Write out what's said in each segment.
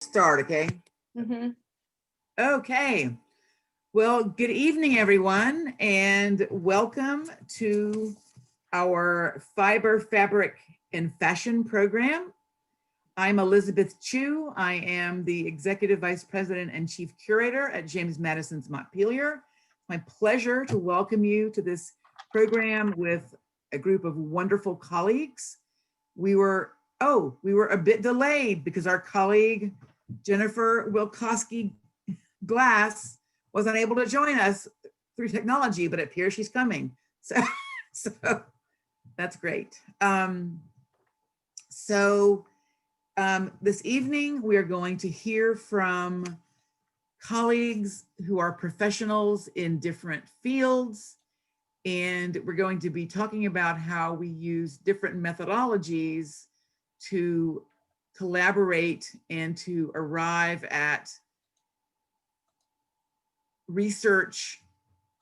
Start, okay? Okay. Well, good evening, everyone, and welcome to our Fiber, Fabric, and Fashion program. I'm Elizabeth Chu. I am the Executive Vice President and Chief Curator at James Madison's Montpelier. My pleasure to welcome you to this program with a group of wonderful colleagues. We were a bit delayed because our colleague, Jennifer Wilkoski Glass, was unable to join us through technology, but it appears she's coming. So that's great. This evening, we are going to hear from colleagues who are professionals in different fields, and we're going to be talking about how we use different methodologies to collaborate and to arrive at research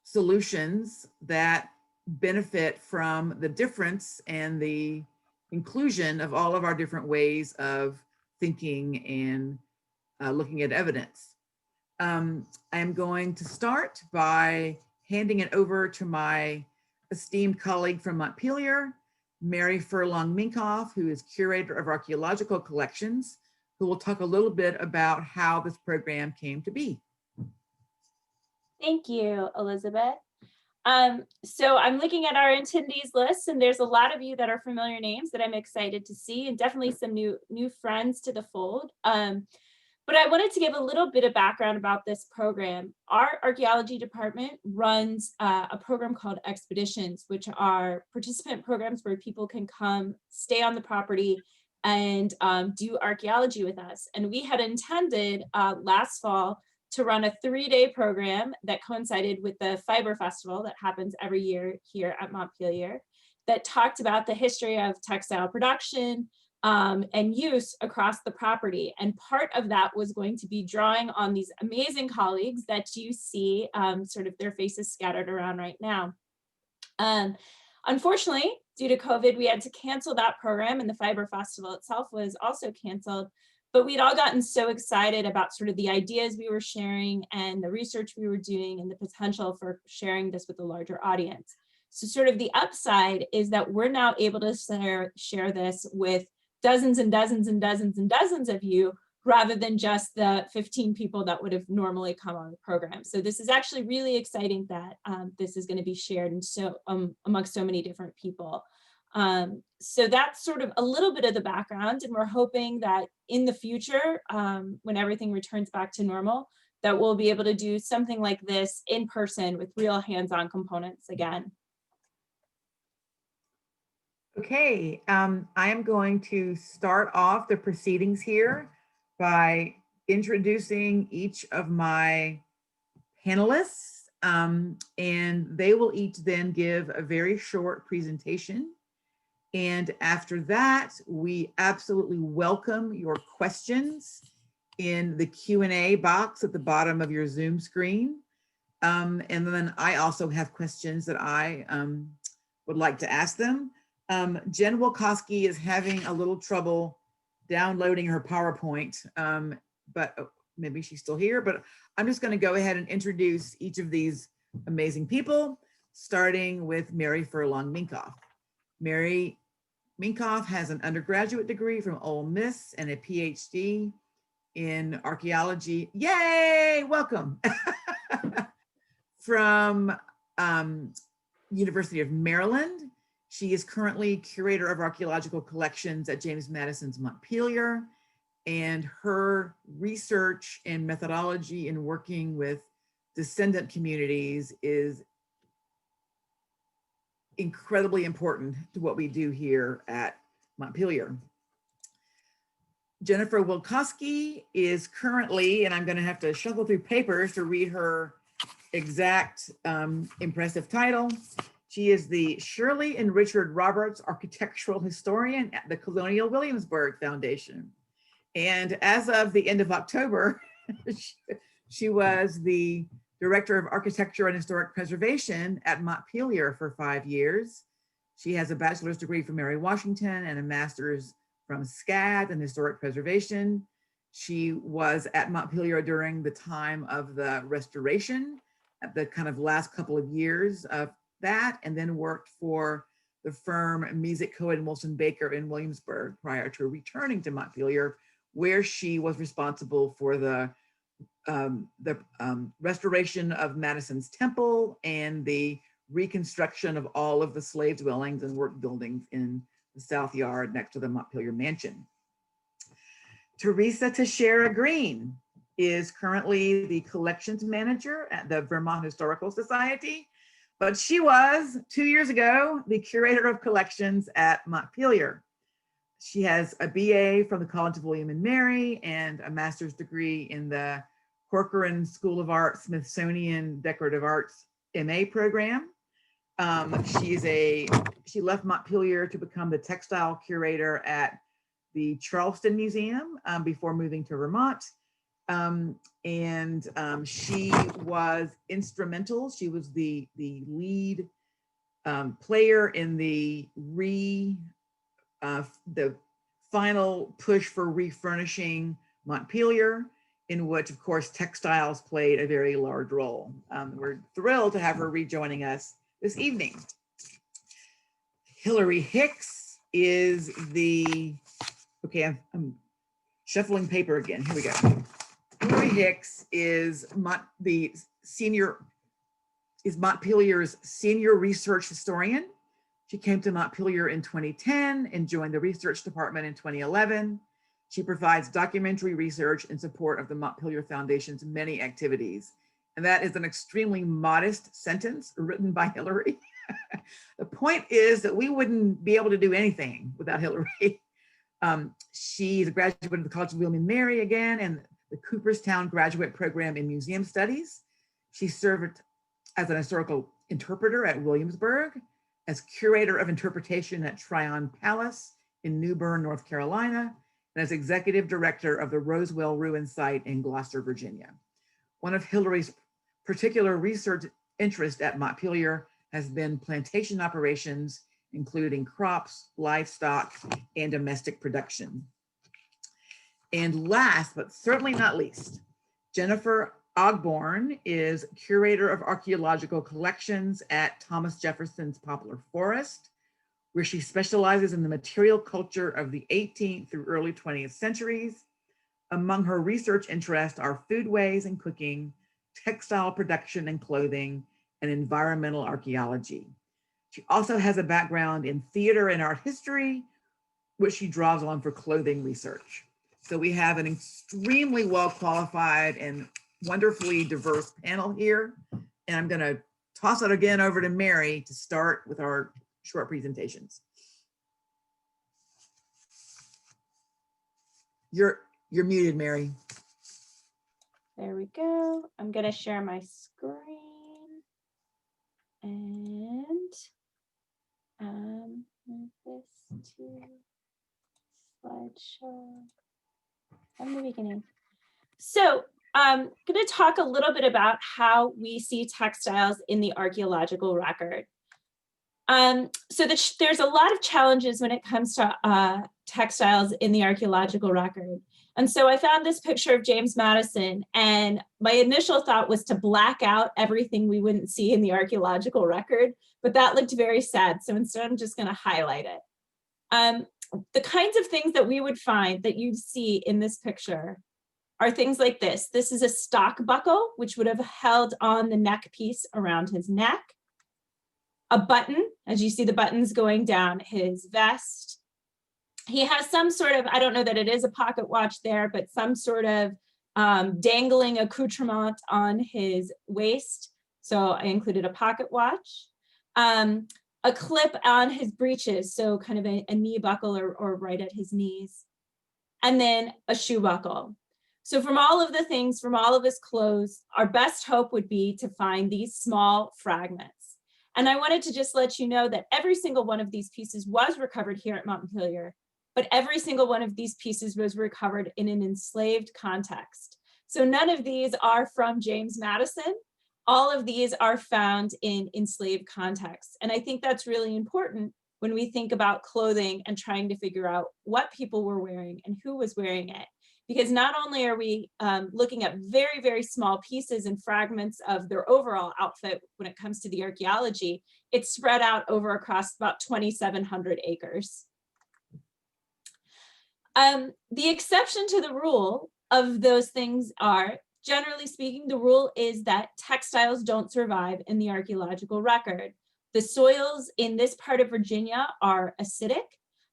solutions that benefit from the difference and the inclusion of all of our different ways of thinking and looking at evidence. I'm going to start by handing it over to my esteemed colleague from Montpelier, Mary Furlong-Minkoff, who is Curator of Archaeological Collections, who will talk a little bit about how this program came to be. Thank you, Elizabeth. So I'm looking at our attendees list, and there's a lot of you that are familiar names that I'm excited to see, and definitely some new friends to the fold. But I wanted to give a little bit of background about this program. Our archaeology department runs a program called Expeditions, which are participant programs where people can come, stay on the property, and do archaeology with us. And we had intended last fall to run a 3-day program that coincided with the Fiber Festival that happens every year here at Montpelier, that talked about the history of textile production, and use across the property. And part of that was going to be drawing on these amazing colleagues that you see sort of their faces scattered around right now. Unfortunately, due to COVID, we had to cancel that program, and the Fiber Festival itself was also canceled. But we'd all gotten so excited about sort of the ideas we were sharing and the research we were doing and the potential for sharing this with a larger audience. So sort of the upside is that we're now able to share this with dozens and dozens and dozens and dozens of you, rather than just the 15 people that would have normally come on the program. So this is actually really exciting that this is going to be shared and so amongst so many different people. So that's sort of a little bit of the background, and we're hoping that in the future, when everything returns back to normal, that we'll be able to do something like this in person with real hands-on components again. Okay, I am going to start off the proceedings here by introducing each of my panelists, and they will each then give a very short presentation. And after that, we absolutely welcome your questions in the Q&A box at the bottom of your Zoom screen. And then I also have questions that I would like to ask them. Jen Wilkoski is having a little trouble downloading her PowerPoint, but maybe she's still here, but I'm just going to go ahead and introduce each of these amazing people, starting with Mary Furlong-Minkoff. Mary Minkoff has an undergraduate degree from Ole Miss and a PhD in archaeology. Yay, welcome. From University of Maryland. She is currently Curator of Archaeological Collections at James Madison's Montpelier, and her research and methodology in working with descendant communities is incredibly important to what we do here at Montpelier. Jennifer Wilkoski is currently, and I'm going to have to shuffle through papers to read her exact impressive title. She is the Shirley and Richard Roberts Architectural Historian at the Colonial Williamsburg Foundation. And as of the end of October, she was the Director of Architecture and Historic Preservation at Montpelier for 5 years. She has a bachelor's degree from Mary Washington and a master's from SCAD in Historic Preservation. She was at Montpelier during the time of the restoration, at the kind of last couple of years of that, and then worked for the firm Music Cohen Wilson Baker in Williamsburg prior to returning to Montpelier, where she was responsible for the restoration of Madison's temple and the reconstruction of all of the slave dwellings and work buildings in the South Yard next to the Montpelier Mansion. Teresa Tashera Green is currently the collections manager at the Vermont Historical Society, but she was 2 years ago the curator of collections at Montpelier. She has a BA from the College of William and Mary and a master's degree in the Corcoran School of Art Smithsonian Decorative Arts MA program. She left Montpelier to become the textile curator at the Charleston Museum before moving to Vermont. She was instrumental. She was the lead player in the final push for refurnishing Montpelier, in which, of course, Textiles played a very large role. We're thrilled to have her rejoining us this evening. Hillary Hicks is okay, I'm shuffling paper again. Here we go. Hillary Hicks is Montpelier's senior research historian. She came to Montpelier in 2010 and joined the research department in 2011. She provides documentary research in support of the Montpelier Foundation's many activities. And that is an extremely modest sentence written by Hillary. The point is that we wouldn't be able to do anything without Hillary. She's a graduate of the College of William and Mary again, and the Cooperstown Graduate Program in Museum Studies. She served as an historical interpreter at Williamsburg, as curator of interpretation at Tryon Palace in New Bern, North Carolina, and as executive director of the Roswell Ruin Site in Gloucester, Virginia. One of Hillary's particular research interest at Montpelier has been plantation operations, including crops, livestock, and domestic production. And last, but certainly not least, Jennifer Ogborn is curator of archaeological collections at Thomas Jefferson's Poplar Forest, where she specializes in the material culture of the 18th through early 20th centuries. Among her research interests are foodways and cooking, textile production and clothing, and environmental archaeology. She also has a background in theater and art history, which she draws on for clothing research. So we have an extremely well-qualified and wonderfully diverse panel here. And I'm gonna toss it again over to Mary to start with our short presentations. You're muted, Mary. There we go. I'm gonna share my screen and move this to slideshow from the beginning. So I'm going to talk a little bit about how we see textiles in the archaeological record. So there's a lot of challenges when it comes to textiles in the archaeological record. And so I found this picture of James Madison, and my initial thought was to black out everything we wouldn't see in the archaeological record, but that looked very sad. So instead, I'm just going to highlight it. The kinds of things that we would find that you'd see in this picture are things like this. This is a stock buckle, which would have held on the neck piece around his neck. A button, as you see the buttons going down his vest. He has some sort of, I don't know that it is a pocket watch there, but some sort of dangling accoutrement on his waist. So I included a pocket watch. A clip on his breeches, so kind of a knee buckle or right at his knees. And then a shoe buckle. So from all of the things, from all of his clothes, our best hope would be to find these small fragments. And I wanted to just let you know that every single one of these pieces was recovered here at Montpelier, but every single one of these pieces was recovered in an enslaved context. So none of these are from James Madison. All of these are found in enslaved contexts. And I think that's really important when we think about clothing and trying to figure out what people were wearing and who was wearing it. because not only are we looking at very, very small pieces and fragments of their overall outfit when it comes to the archaeology, it's spread out over across about 2,700 acres. The exception to the rule of those things are, generally speaking, the rule is that textiles don't survive in the archaeological record. The soils in this part of Virginia are acidic,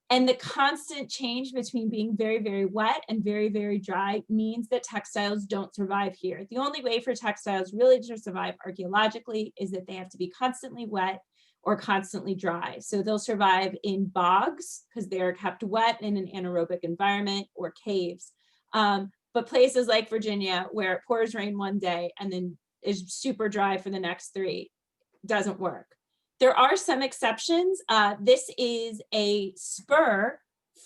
and the constant change between being very, very wet and very, very dry means that textiles don't survive here. The only way for textiles really to survive archaeologically is that they have to be constantly wet or constantly dry. So they'll survive in bogs because they're kept wet in an anaerobic environment, or caves. But places like Virginia, where it pours rain one day and then is super dry for the next 3, doesn't work. There are some exceptions. This is a spur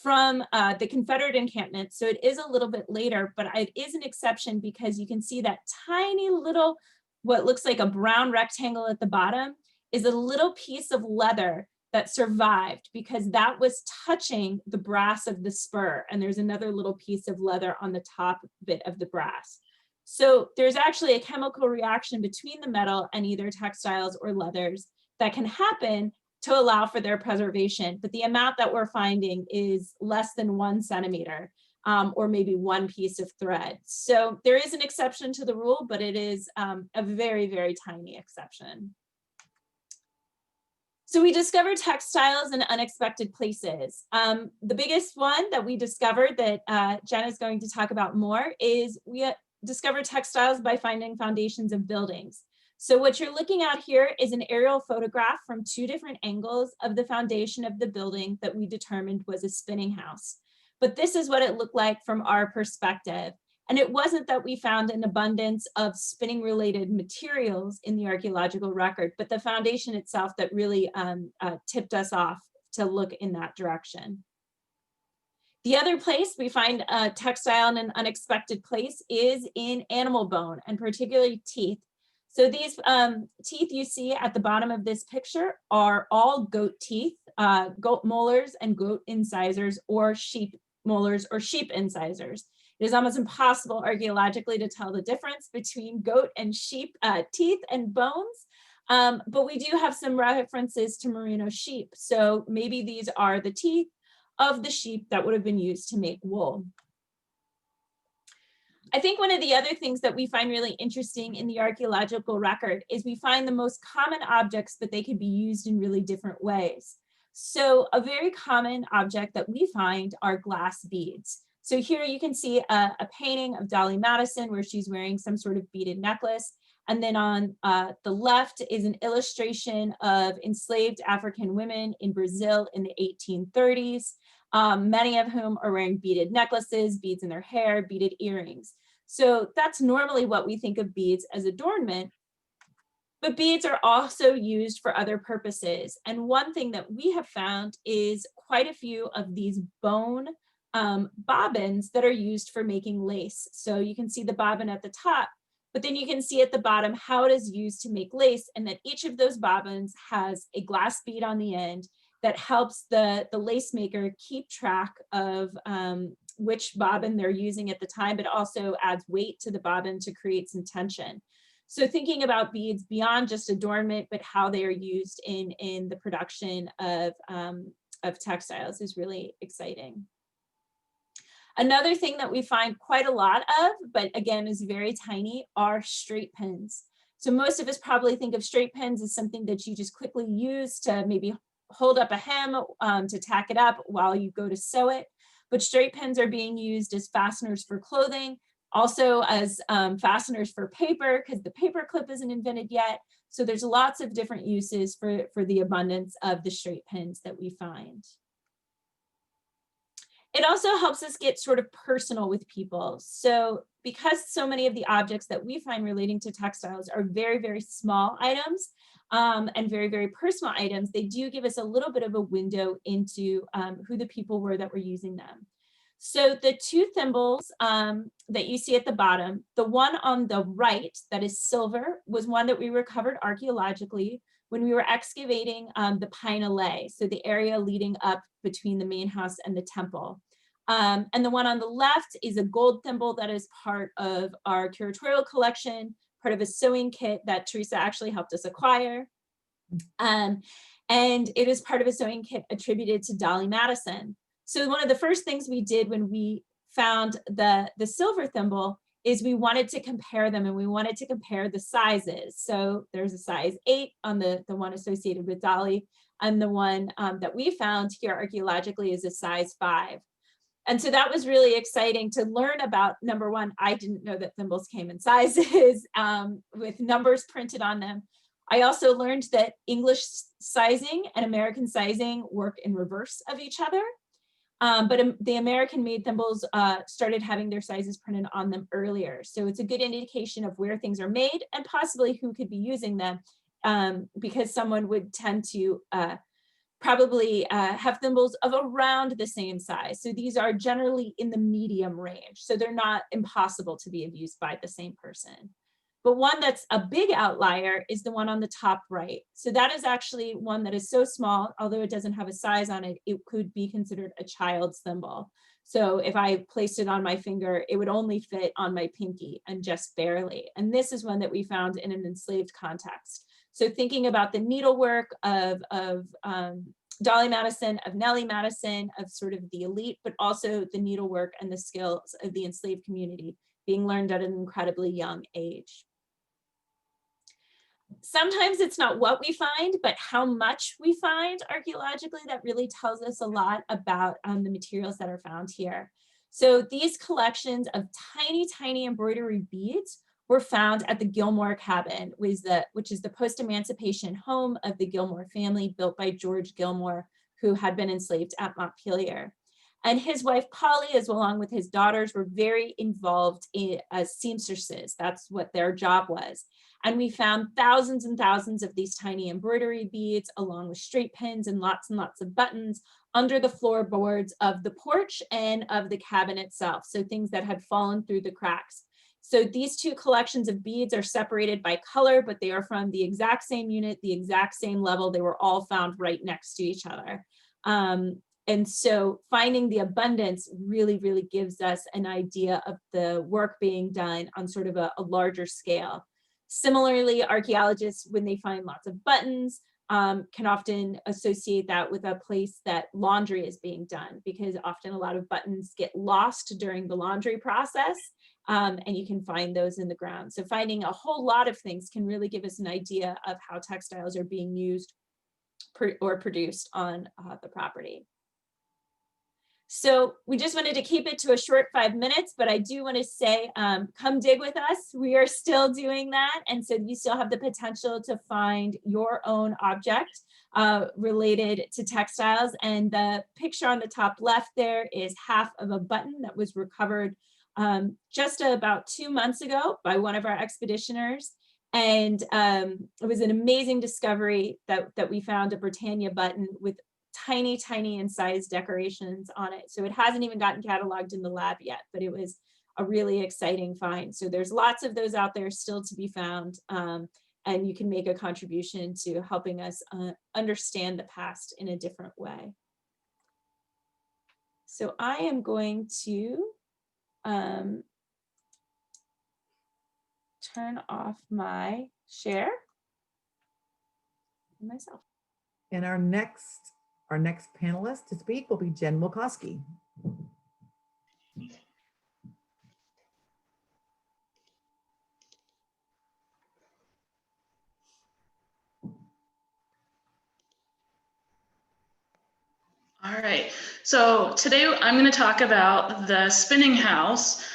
from the Confederate encampment, so it is a little bit later, but it is an exception because you can see that tiny little, what looks like a brown rectangle at the bottom, is a little piece of leather that survived because that was touching the brass of the spur, and there's another little piece of leather on the top bit of the brass. So there's actually a chemical reaction between the metal and either textiles or leathers that can happen to allow for their preservation, but the amount that we're finding is less than 1 centimeter, or maybe 1 piece of thread. So there is an exception to the rule, but it is a very, very tiny exception. So we discovered textiles in unexpected places. The biggest one that we discovered that Jen is going to talk about more is we discovered textiles by finding foundations of buildings. So what you're looking at here is an aerial photograph from 2 different angles of the foundation of the building that we determined was a spinning house. But this is what it looked like from our perspective. And it wasn't that we found an abundance of spinning related materials in the archaeological record, but the foundation itself that really tipped us off to look in that direction. The other place we find a textile in an unexpected place is in animal bone, and particularly teeth. So these teeth you see at the bottom of this picture are all goat teeth, goat molars and goat incisors, or sheep molars or sheep incisors. It is almost impossible archaeologically to tell the difference between goat and sheep teeth and bones, but we do have some references to merino sheep. So maybe these are the teeth of the sheep that would have been used to make wool. I think one of the other things that we find really interesting in the archaeological record is we find the most common objects, but they could be used in really different ways. So a very common object that we find are glass beads. So here you can see a painting of Dolly Madison where she's wearing some sort of beaded necklace. And then on the left is an illustration of enslaved African women in Brazil in the 1830s, many of whom are wearing beaded necklaces, beads in their hair, beaded earrings. So that's normally what we think of beads as adornment, but beads are also used for other purposes. And one thing that we have found is quite a few of these bone bobbins that are used for making lace. So you can see the bobbin at the top, but then you can see at the bottom how it is used to make lace, and that each of those bobbins has a glass bead on the end that helps the lace maker keep track of which bobbin they're using at the time, but also adds weight to the bobbin to create some tension. So thinking about beads beyond just adornment, but how they are used in the production of textiles is really exciting. Another thing that we find quite a lot of, but again is very tiny, are straight pins. So most of us probably think of straight pins as something that you just quickly use to maybe hold up a hem to tack it up while you go to sew it. But straight pins are being used as fasteners for clothing, also as fasteners for paper, because the paper clip isn't invented yet. So there's lots of different uses for the abundance of the straight pins that we find. It also helps us get sort of personal with people. So because so many of the objects that we find relating to textiles are very, very small items and very, very personal items, they do give us a little bit of a window into who the people were that were using them. So the 2 thimbles that you see at the bottom, the one on the right that is silver was one that we recovered archaeologically when we were excavating the Pine Alley, so the area leading up between the main house and the temple. And the one on the left is a gold thimble that is part of our curatorial collection, part of a sewing kit that Teresa actually helped us acquire. And it is part of a sewing kit attributed to Dolly Madison. So one of the first things we did when we found the silver thimble is we wanted to compare them, and we wanted to compare the sizes. So there's a size 8 on the one associated with Dolly, and the one that we found here archaeologically is a size 5. And so that was really exciting to learn about. Number one, I didn't know that thimbles came in sizes with numbers printed on them. I also learned that English sizing and American sizing work in reverse of each other. But the American-made thimbles started having their sizes printed on them earlier. So it's a good indication of where things are made and possibly who could be using them, because someone would tend to probably have thimbles of around the same size. So these are generally in the medium range. So they're not impossible to be used by the same person. But one that's a big outlier is the one on the top right. So that is actually one that is so small, although it doesn't have a size on it, it could be considered a child's thimble. So if I placed it on my finger, it would only fit on my pinky and just barely. And this is one that we found in an enslaved context. So thinking about the needlework of Dolly Madison, of Nellie Madison, of sort of the elite, but also the needlework and the skills of the enslaved community being learned at an incredibly young age. Sometimes it's not what we find, but how much we find archaeologically that really tells us a lot about the materials that are found here. So these collections of tiny, tiny embroidery beads were found at the Gilmore cabin, which is the post-emancipation home of the Gilmore family, built by George Gilmore, who had been enslaved at Montpelier. And his wife, Polly, as along with his daughters, were very involved as seamstresses. That's what their job was. And we found thousands and thousands of these tiny embroidery beads, along with straight pins and lots of buttons under the floorboards of the porch and of the cabin itself. So things that had fallen through the cracks. So these two collections of beads are separated by color, but they are from the exact same unit, the exact same level. They were all found right next to each other. And so finding the abundance really, really gives us an idea of the work being done on sort of a larger scale. Similarly, archaeologists, when they find lots of buttons, can often associate that with a place that laundry is being done, because often a lot of buttons get lost during the laundry process, and you can find those in the ground. So finding a whole lot of things can really give us an idea of how textiles are being used or produced on the property. So we just wanted to keep it to a short 5 minutes, but I do want to say, come dig with us. We are still doing that. And so you still have the potential to find your own object related to textiles. And the picture on the top left there is half of a button that was recovered just about 2 months ago by one of our expeditioners. And it was an amazing discovery that we found a Britannia button with tiny, tiny incised decorations on it. So it hasn't even gotten cataloged in the lab yet, but it was a really exciting find. So there's lots of those out there still to be found. And you can make a contribution to helping us understand the past in a different way. So I am going to turn off my share myself. And our next panelist to speak will be Jen Wilkoski. All right, so today I'm going to talk about the spinning house,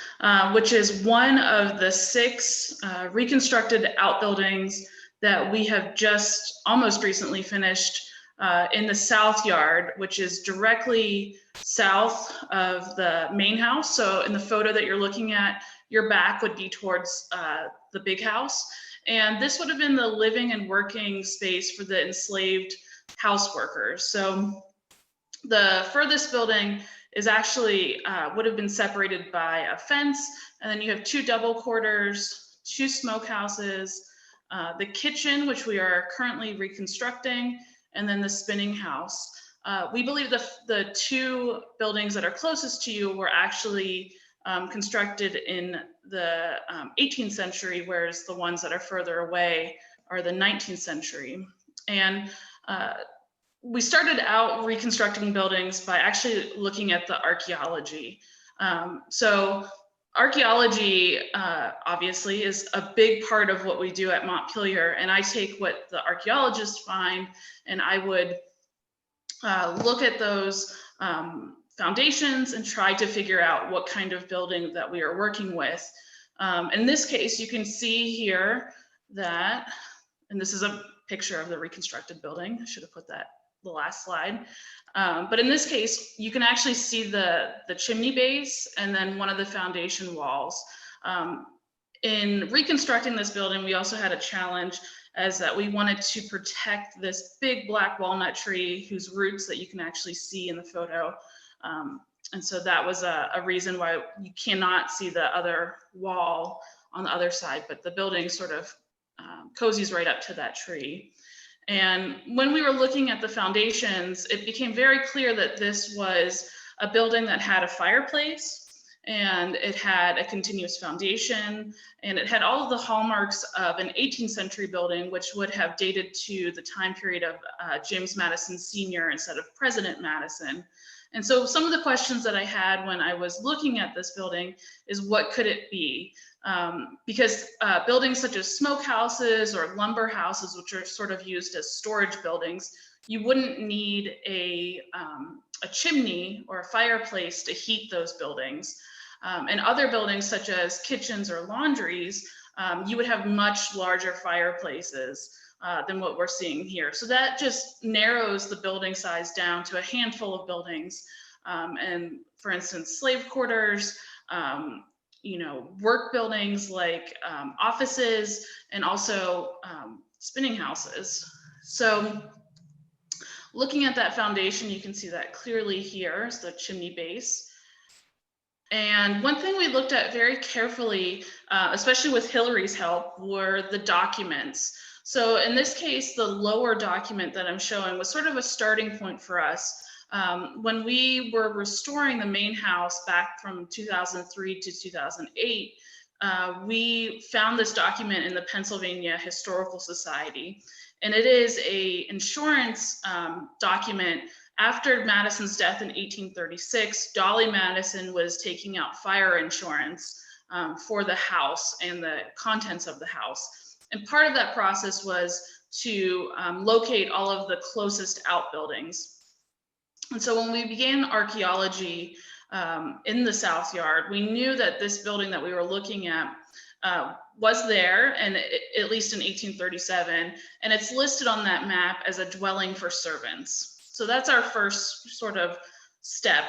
which is one of the 6 reconstructed outbuildings that we have just almost recently finished in the South Yard, which is directly south of the main house. So in the photo that you're looking at, your back would be towards the big house. And this would have been the living and working space for the enslaved house workers. So the furthest building is actually would have been separated by a fence. And then you have 2 double quarters, 2 smokehouses, the kitchen, which we are currently reconstructing, and then the spinning house. We believe the two buildings that are closest to you were actually constructed in the 18th century, whereas the ones that are further away are the 19th century. And we started out reconstructing buildings by actually looking at the archaeology. So archaeology, obviously, is a big part of what we do at Montpelier, and I take what the archaeologists find, and I would look at those foundations and try to figure out what kind of building that we are working with. In this case, you can see here that, and this is a picture of the reconstructed building. I should have put that the last slide. But in this case, you can actually see the chimney base and then one of the foundation walls. In reconstructing this building, we also had a challenge as that we wanted to protect this big black walnut tree whose roots that you can actually see in the photo. And so that was a reason why you cannot see the other wall on the other side, but the building sort of cozies right up to that tree. And when we were looking at the foundations, it became very clear that this was a building that had a fireplace, and it had a continuous foundation, and it had all of the hallmarks of an 18th century building, which would have dated to the time period of James Madison Sr. instead of President Madison. And so some of the questions that I had when I was looking at this building is, what could it be? Because buildings such as smokehouses or lumber houses, which are sort of used as storage buildings, you wouldn't need a chimney or a fireplace to heat those buildings. And other buildings such as kitchens or laundries, you would have much larger fireplaces than what we're seeing here. So that just narrows the building size down to a handful of buildings. And for instance, slave quarters, work buildings like offices, and also spinning houses. So looking at that foundation, you can see that clearly here is the chimney base. And one thing we looked at very carefully, especially with Hillary's help, were the documents. So in this case, the lower document that I'm showing was sort of a starting point for us. When we were restoring the main house back from 2003 to 2008, we found this document in the Pennsylvania Historical Society. And it is an insurance document. After Madison's death in 1836, Dolly Madison was taking out fire insurance for the house and the contents of the house. And part of that process was to locate all of the closest outbuildings. And so when we began archaeology in the South Yard, we knew that this building that we were looking at was there, and at least in 1837, and it's listed on that map as a dwelling for servants. So that's our first sort of step,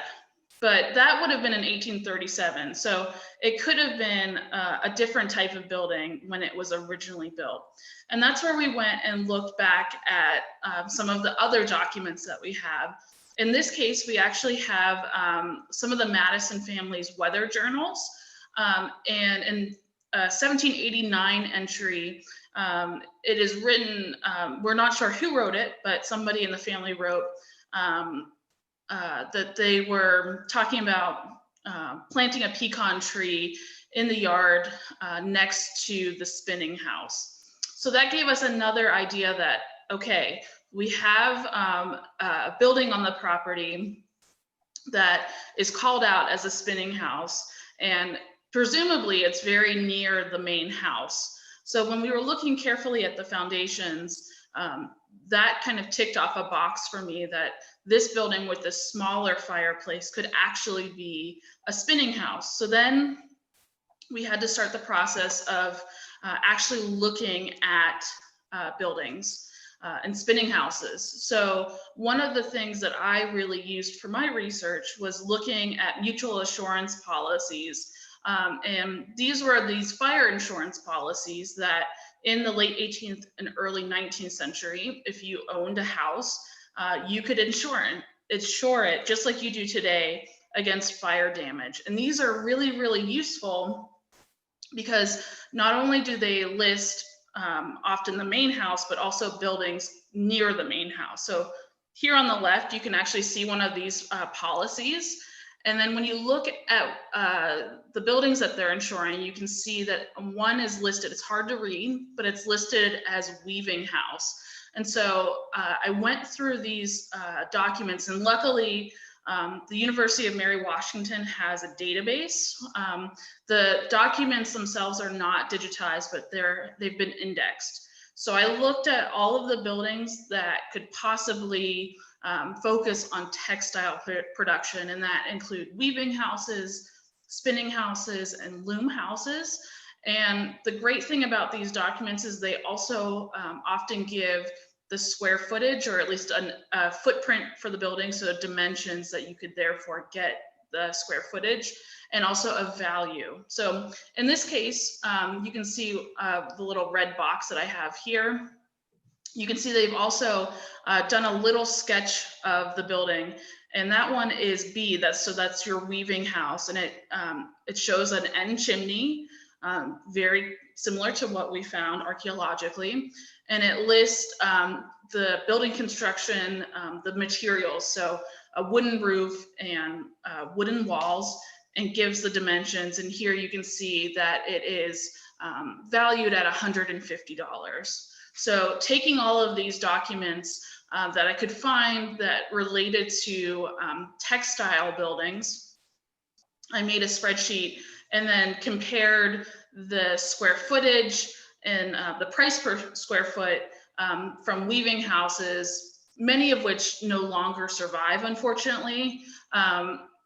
but that would have been in 1837. So it could have been a different type of building when it was originally built. And that's where we went and looked back at some of the other documents that we have. In this case, we actually have some of the Madison family's weather journals. And in 1789 entry, it is written, we're not sure who wrote it, but somebody in the family wrote that they were talking about planting a pecan tree in the yard next to the spinning house. So that gave us another idea that, okay, we have a building on the property that is called out as a spinning house, and presumably it's very near the main house. So when we were looking carefully at the foundations, that kind of ticked off a box for me that this building with this smaller fireplace could actually be a spinning house. So then we had to start the process of actually looking at buildings and spinning houses. So one of the things that I really used for my research was looking at mutual assurance policies. And these were these fire insurance policies that in the late 18th and early 19th century, if you owned a house, you could insure it just like you do today against fire damage. And these are really, really useful because not only do they list often the main house, but also buildings near the main house. So here on the left, you can actually see one of these policies. And then when you look at the buildings that they're insuring, you can see that one is listed, it's hard to read, but it's listed as weaving house. And so I went through these documents, and luckily the University of Mary Washington has a database. The documents themselves are not digitized, but they've been indexed. So I looked at all of the buildings that could possibly focus on textile production, and that include weaving houses, spinning houses, and loom houses. And the great thing about these documents is they also often give the square footage, or at least a footprint for the building, so dimensions that you could therefore get the square footage, and also a value. So in this case, you can see the little red box that I have here. You can see they've also done a little sketch of the building, and that one is B. That's your weaving house, and it shows an end chimney, very similar to what we found archaeologically, and it lists the building construction, the materials, so a wooden roof and wooden walls, and gives the dimensions. And here you can see that it is valued at $150. So taking all of these documents that I could find that related to textile buildings, I made a spreadsheet and then compared the square footage and the price per square foot from weaving houses, many of which no longer survive, unfortunately,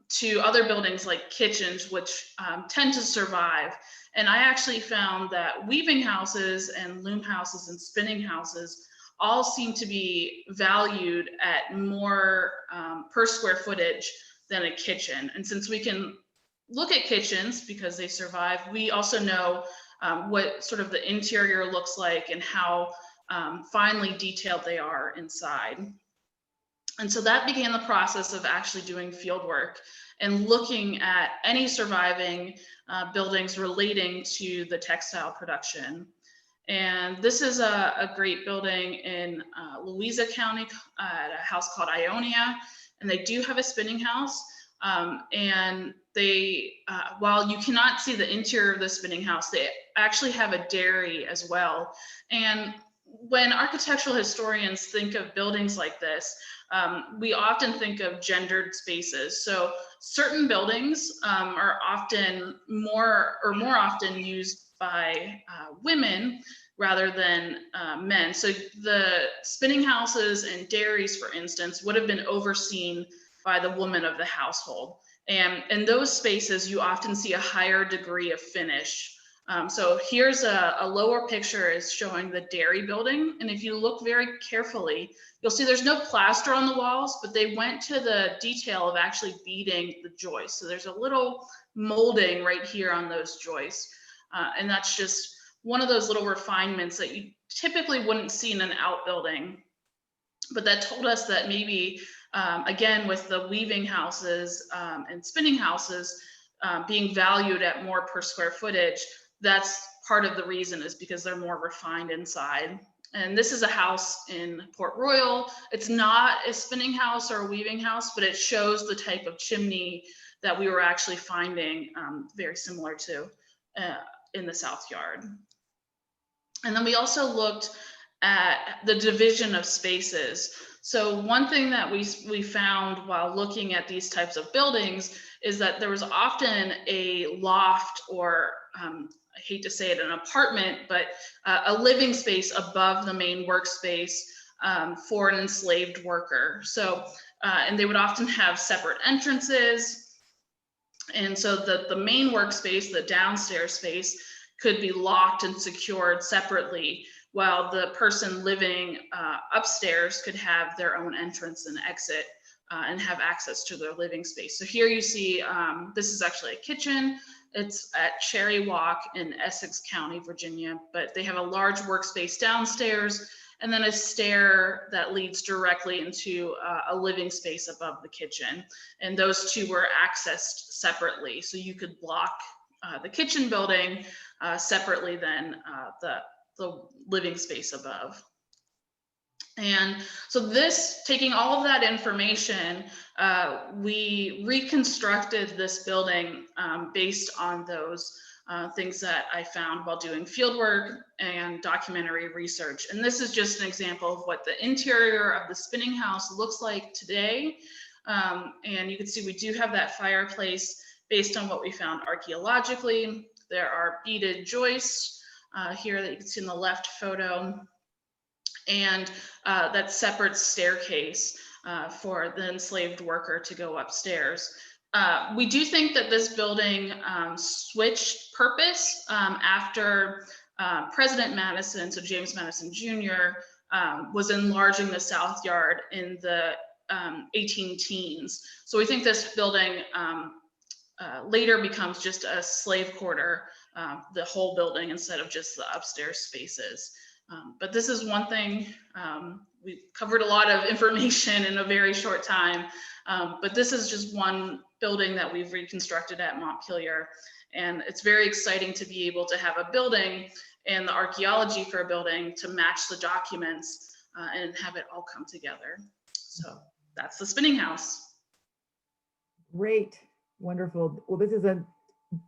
to other buildings like kitchens, which tend to survive. And I actually found that weaving houses and loom houses and spinning houses all seem to be valued at more per square footage than a kitchen. And since we can look at kitchens because they survive, we also know what sort of the interior looks like and how finely detailed they are inside. And so that began the process of actually doing field work and looking at any surviving buildings relating to the textile production. And this is a great building in Louisa County at a house called Ionia, and they do have a spinning house. And they, while you cannot see the interior of the spinning house, they actually have a dairy as well. And when architectural historians think of buildings like this, we often think of gendered spaces. So certain buildings are often more often used by women rather than men. So the spinning houses and dairies, for instance, would have been overseen by the woman of the household. And in those spaces, you often see a higher degree of finish. So here's a lower picture is showing the dairy building. And if you look very carefully, you'll see there's no plaster on the walls, but they went to the detail of actually beading the joists. So there's a little molding right here on those joists. And that's just one of those little refinements that you typically wouldn't see in an outbuilding. But that told us that maybe, again, with the weaving houses and spinning houses being valued at more per square footage, that's part of the reason, is because they're more refined inside. And this is a house in Port Royal. It's not a spinning house or a weaving house, but it shows the type of chimney that we were actually finding very similar to in the South Yard. And then we also looked at the division of spaces. So one thing that we found while looking at these types of buildings is that there was often a loft, or I hate to say it, an apartment, but a living space above the main workspace for an enslaved worker. So, and they would often have separate entrances. And so the main workspace, the downstairs space, could be locked and secured separately, while the person living upstairs could have their own entrance and exit and have access to their living space. So here you see, this is actually a kitchen. It's at Cherry Walk in Essex County, Virginia, but they have a large workspace downstairs and then a stair that leads directly into a living space above the kitchen. And those two were accessed separately. So you could block the kitchen building separately than the living space above. And so this, taking all of that information, we reconstructed this building based on those things that I found while doing fieldwork and documentary research. And this is just an example of what the interior of the spinning house looks like today. And you can see we do have that fireplace based on what we found archaeologically. There are beaded joists here that you can see in the left photo, and that separate staircase for the enslaved worker to go upstairs. We do think that this building switched purpose after President Madison, so James Madison Jr., was enlarging the South Yard in the 18 teens. So we think this building later becomes just a slave quarter, the whole building, instead of just the upstairs spaces. But this is one thing, we covered a lot of information in a very short time, but this is just one building that we've reconstructed at Montpelier. And it's very exciting to be able to have a building and the archaeology for a building to match the documents and have it all come together. So that's the spinning house. Great, wonderful. Well, this is a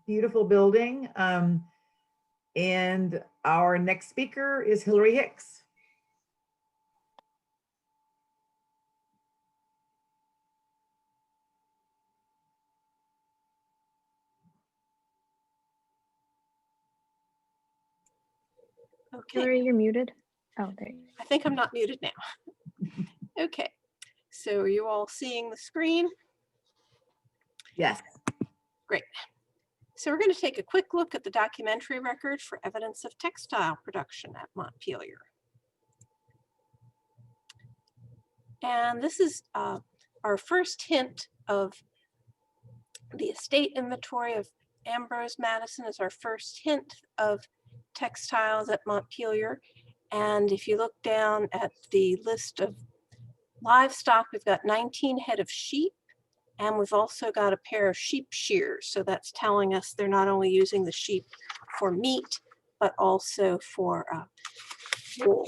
beautiful building. And our next speaker is Hillary Hicks. Okay. Hillary, you're muted. Oh, there you go. I think I'm not muted now. Okay, so are you all seeing the screen? Yes. Great. So we're going to take a quick look at the documentary record for evidence of textile production at Montpelier. And this is our first hint of the estate inventory of Ambrose Madison, is our first hint of textiles at Montpelier. And if you look down at the list of livestock, we've got 19 head of sheep, and we've also got a pair of sheep shears. So that's telling us they're not only using the sheep for meat, but also for wool.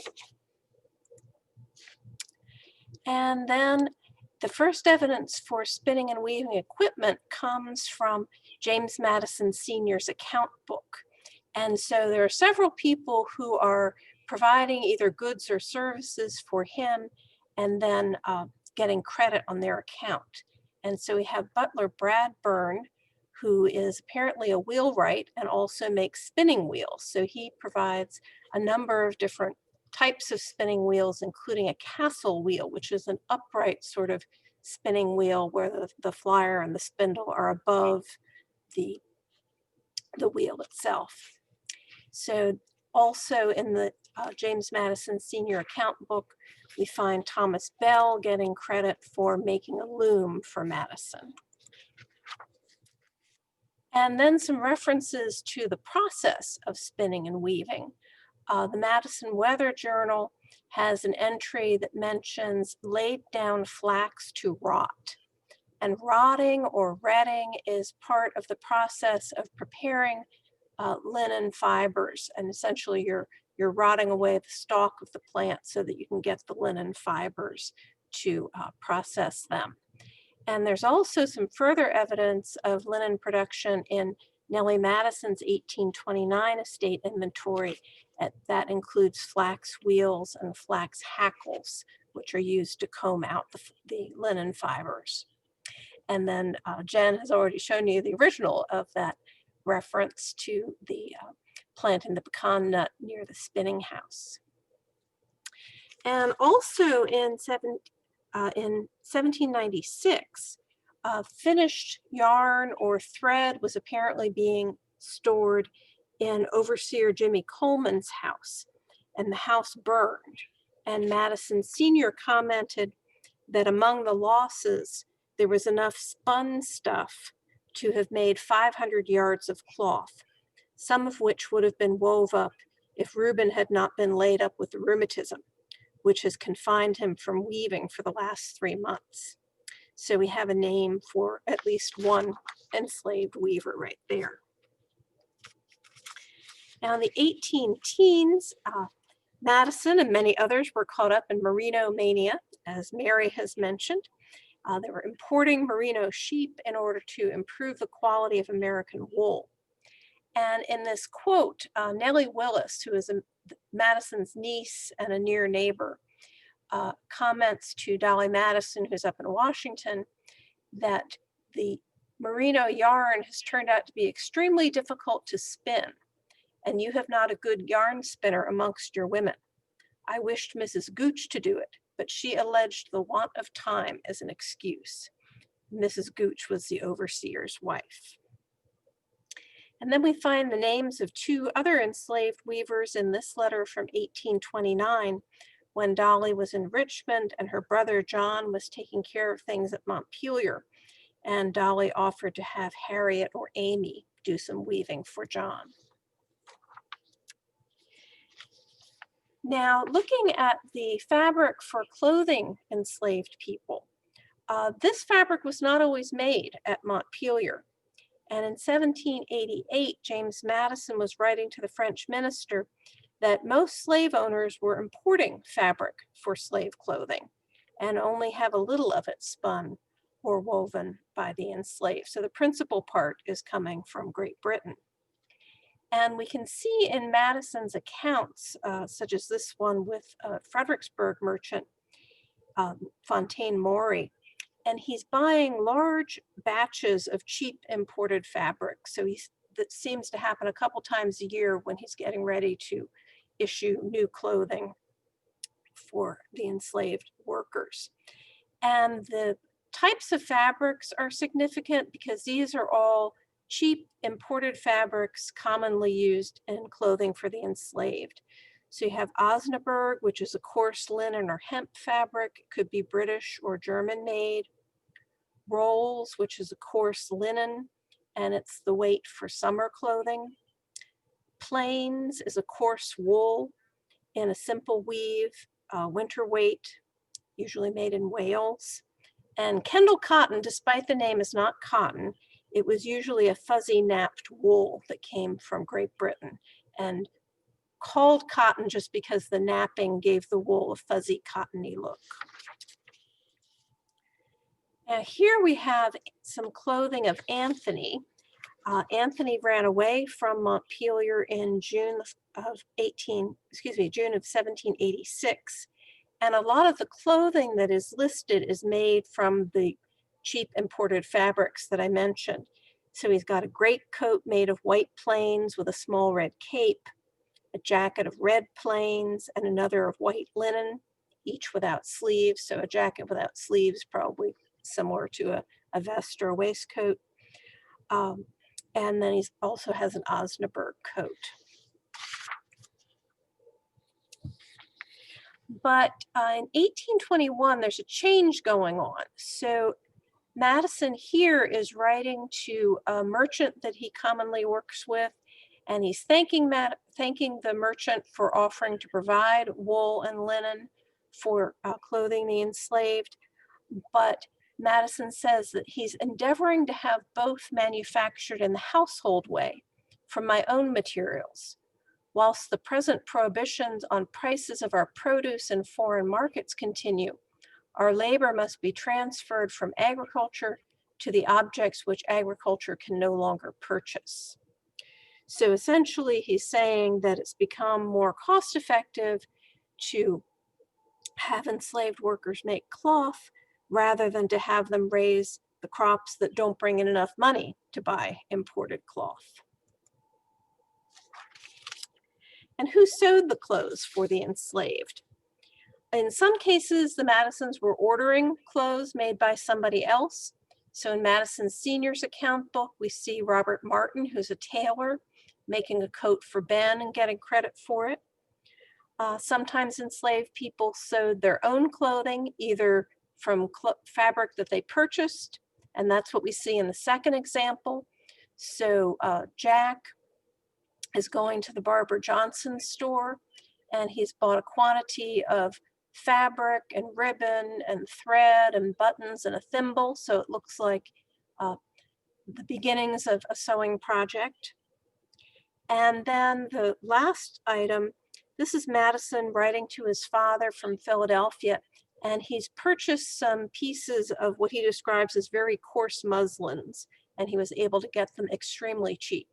And then the first evidence for spinning and weaving equipment comes from James Madison Sr.'s account book. And so there are several people who are providing either goods or services for him and then getting credit on their account. And so we have butler Brad Byrne, who is apparently a wheelwright and also makes spinning wheels. So he provides a number of different types of spinning wheels, including a castle wheel, which is an upright sort of spinning wheel where the flyer and the spindle are above the wheel itself. So also in the James Madison Sr. account book, we find Thomas Bell getting credit for making a loom for Madison. And then some references to the process of spinning and weaving. The Madison Weather Journal has an entry that mentions laid down flax to rot. And rotting or retting is part of the process of preparing linen fibers. And essentially you're rotting away the stalk of the plant so that you can get the linen fibers to process them. And there's also some further evidence of linen production in Nellie Madison's 1829 estate inventory. That includes flax wheels and flax hackles, which are used to comb out the linen fibers. And then Jen has already shown you the original of that reference to the planting the pecan nut near the spinning house. And also in 1796, finished yarn or thread was apparently being stored in overseer Jimmy Coleman's house, and the house burned. And Madison Sr. commented that among the losses, there was enough spun stuff to have made 500 yards of cloth, some of which would have been wove up if Reuben had not been laid up with rheumatism, which has confined him from weaving for the last 3 months. So we have a name for at least one enslaved weaver right there. Now in the 18 teens, Madison and many others were caught up in merino mania, as Mary has mentioned. They were importing merino sheep in order to improve the quality of American wool. And in this quote, Nellie Willis, who is Madison's niece and a near neighbor, comments to Dolly Madison, who's up in Washington, that the merino yarn has turned out to be extremely difficult to spin, and you have not a good yarn spinner amongst your women. I wished Mrs. Gooch to do it, but she alleged the want of time as an excuse. Mrs. Gooch was the overseer's wife. And then we find the names of two other enslaved weavers in this letter from 1829, when Dolly was in Richmond and her brother John was taking care of things at Montpelier. And Dolly offered to have Harriet or Amy do some weaving for John. Now, looking at the fabric for clothing enslaved people, this fabric was not always made at Montpelier. And in 1788, James Madison was writing to the French minister that most slave owners were importing fabric for slave clothing and only have a little of it spun or woven by the enslaved. So the principal part is coming from Great Britain. And we can see in Madison's accounts, such as this one with a Fredericksburg merchant, Fontaine Maury, and he's buying large batches of cheap imported fabric. So that seems to happen a couple times a year when he's getting ready to issue new clothing for the enslaved workers. And the types of fabrics are significant because these are all cheap imported fabrics commonly used in clothing for the enslaved. So you have Osnaburg, which is a coarse linen or hemp fabric. It could be British or German made. Rolls, which is a coarse linen, and it's the weight for summer clothing. Plains is a coarse wool in a simple weave, winter weight, usually made in Wales. And Kendall cotton, despite the name, is not cotton. It was usually a fuzzy napped wool that came from Great Britain and called cotton just because the napping gave the wool a fuzzy cottony look. Now here we have some clothing of Anthony. Anthony ran away from Montpelier in June of 1786. And a lot of the clothing that is listed is made from the cheap imported fabrics that I mentioned. So he's got a greatcoat made of white plains with a small red cape, a jacket of red plains, and another of white linen, each without sleeves. So a jacket without sleeves, probably similar to a vest or a waistcoat. And then he also has an Osnaburg coat. But in 1821, there's a change going on. So Madison here is writing to a merchant that he commonly works with, and he's thanking the merchant for offering to provide wool and linen for clothing the enslaved. But Madison says that he's endeavoring to have both manufactured in the household way from my own materials. Whilst the present prohibitions on prices of our produce in foreign markets continue, our labor must be transferred from agriculture to the objects which agriculture can no longer purchase. So essentially, he's saying that it's become more cost effective to have enslaved workers make cloth rather than to have them raise the crops that don't bring in enough money to buy imported cloth. And who sewed the clothes for the enslaved? In some cases, the Madisons were ordering clothes made by somebody else. So in Madison's senior's account book, we see Robert Martin, who's a tailor, making a coat for Ben and getting credit for it. Sometimes enslaved people sewed their own clothing, either from fabric that they purchased, and that's what we see in the second example. So Jack is going to the Barbara Johnson store, and he's bought a quantity of fabric and ribbon and thread and buttons and a thimble, so it looks like the beginnings of a sewing project. And then the last item This is Madison writing to his father from Philadelphia, and he's purchased some pieces of what he describes as very coarse muslins, and he was able to get them extremely cheap.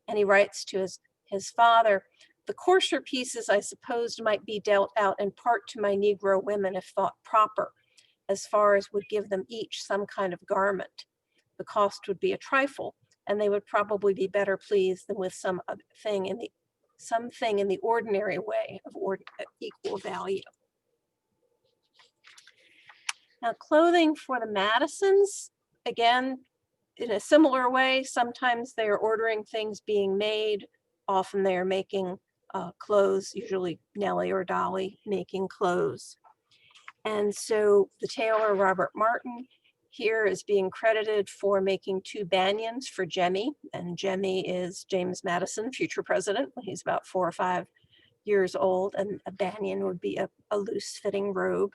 And he writes to his father, "The coarser pieces I supposed might be dealt out in part to my Negro women if thought proper, as far as would give them each some kind of garment. The cost would be a trifle, and they would probably be better pleased than with something in the ordinary way of equal value." Now, clothing for the Madisons, again, in a similar way, sometimes they are ordering things being made. Often they are making clothes, usually Nellie or Dolly making clothes. And so the tailor, Robert Martin, here is being credited for making 2 banyans for Jemmy. And Jemmy is James Madison, future president, when he's about 4 or 5 years old. And a banyan would be a loose fitting robe.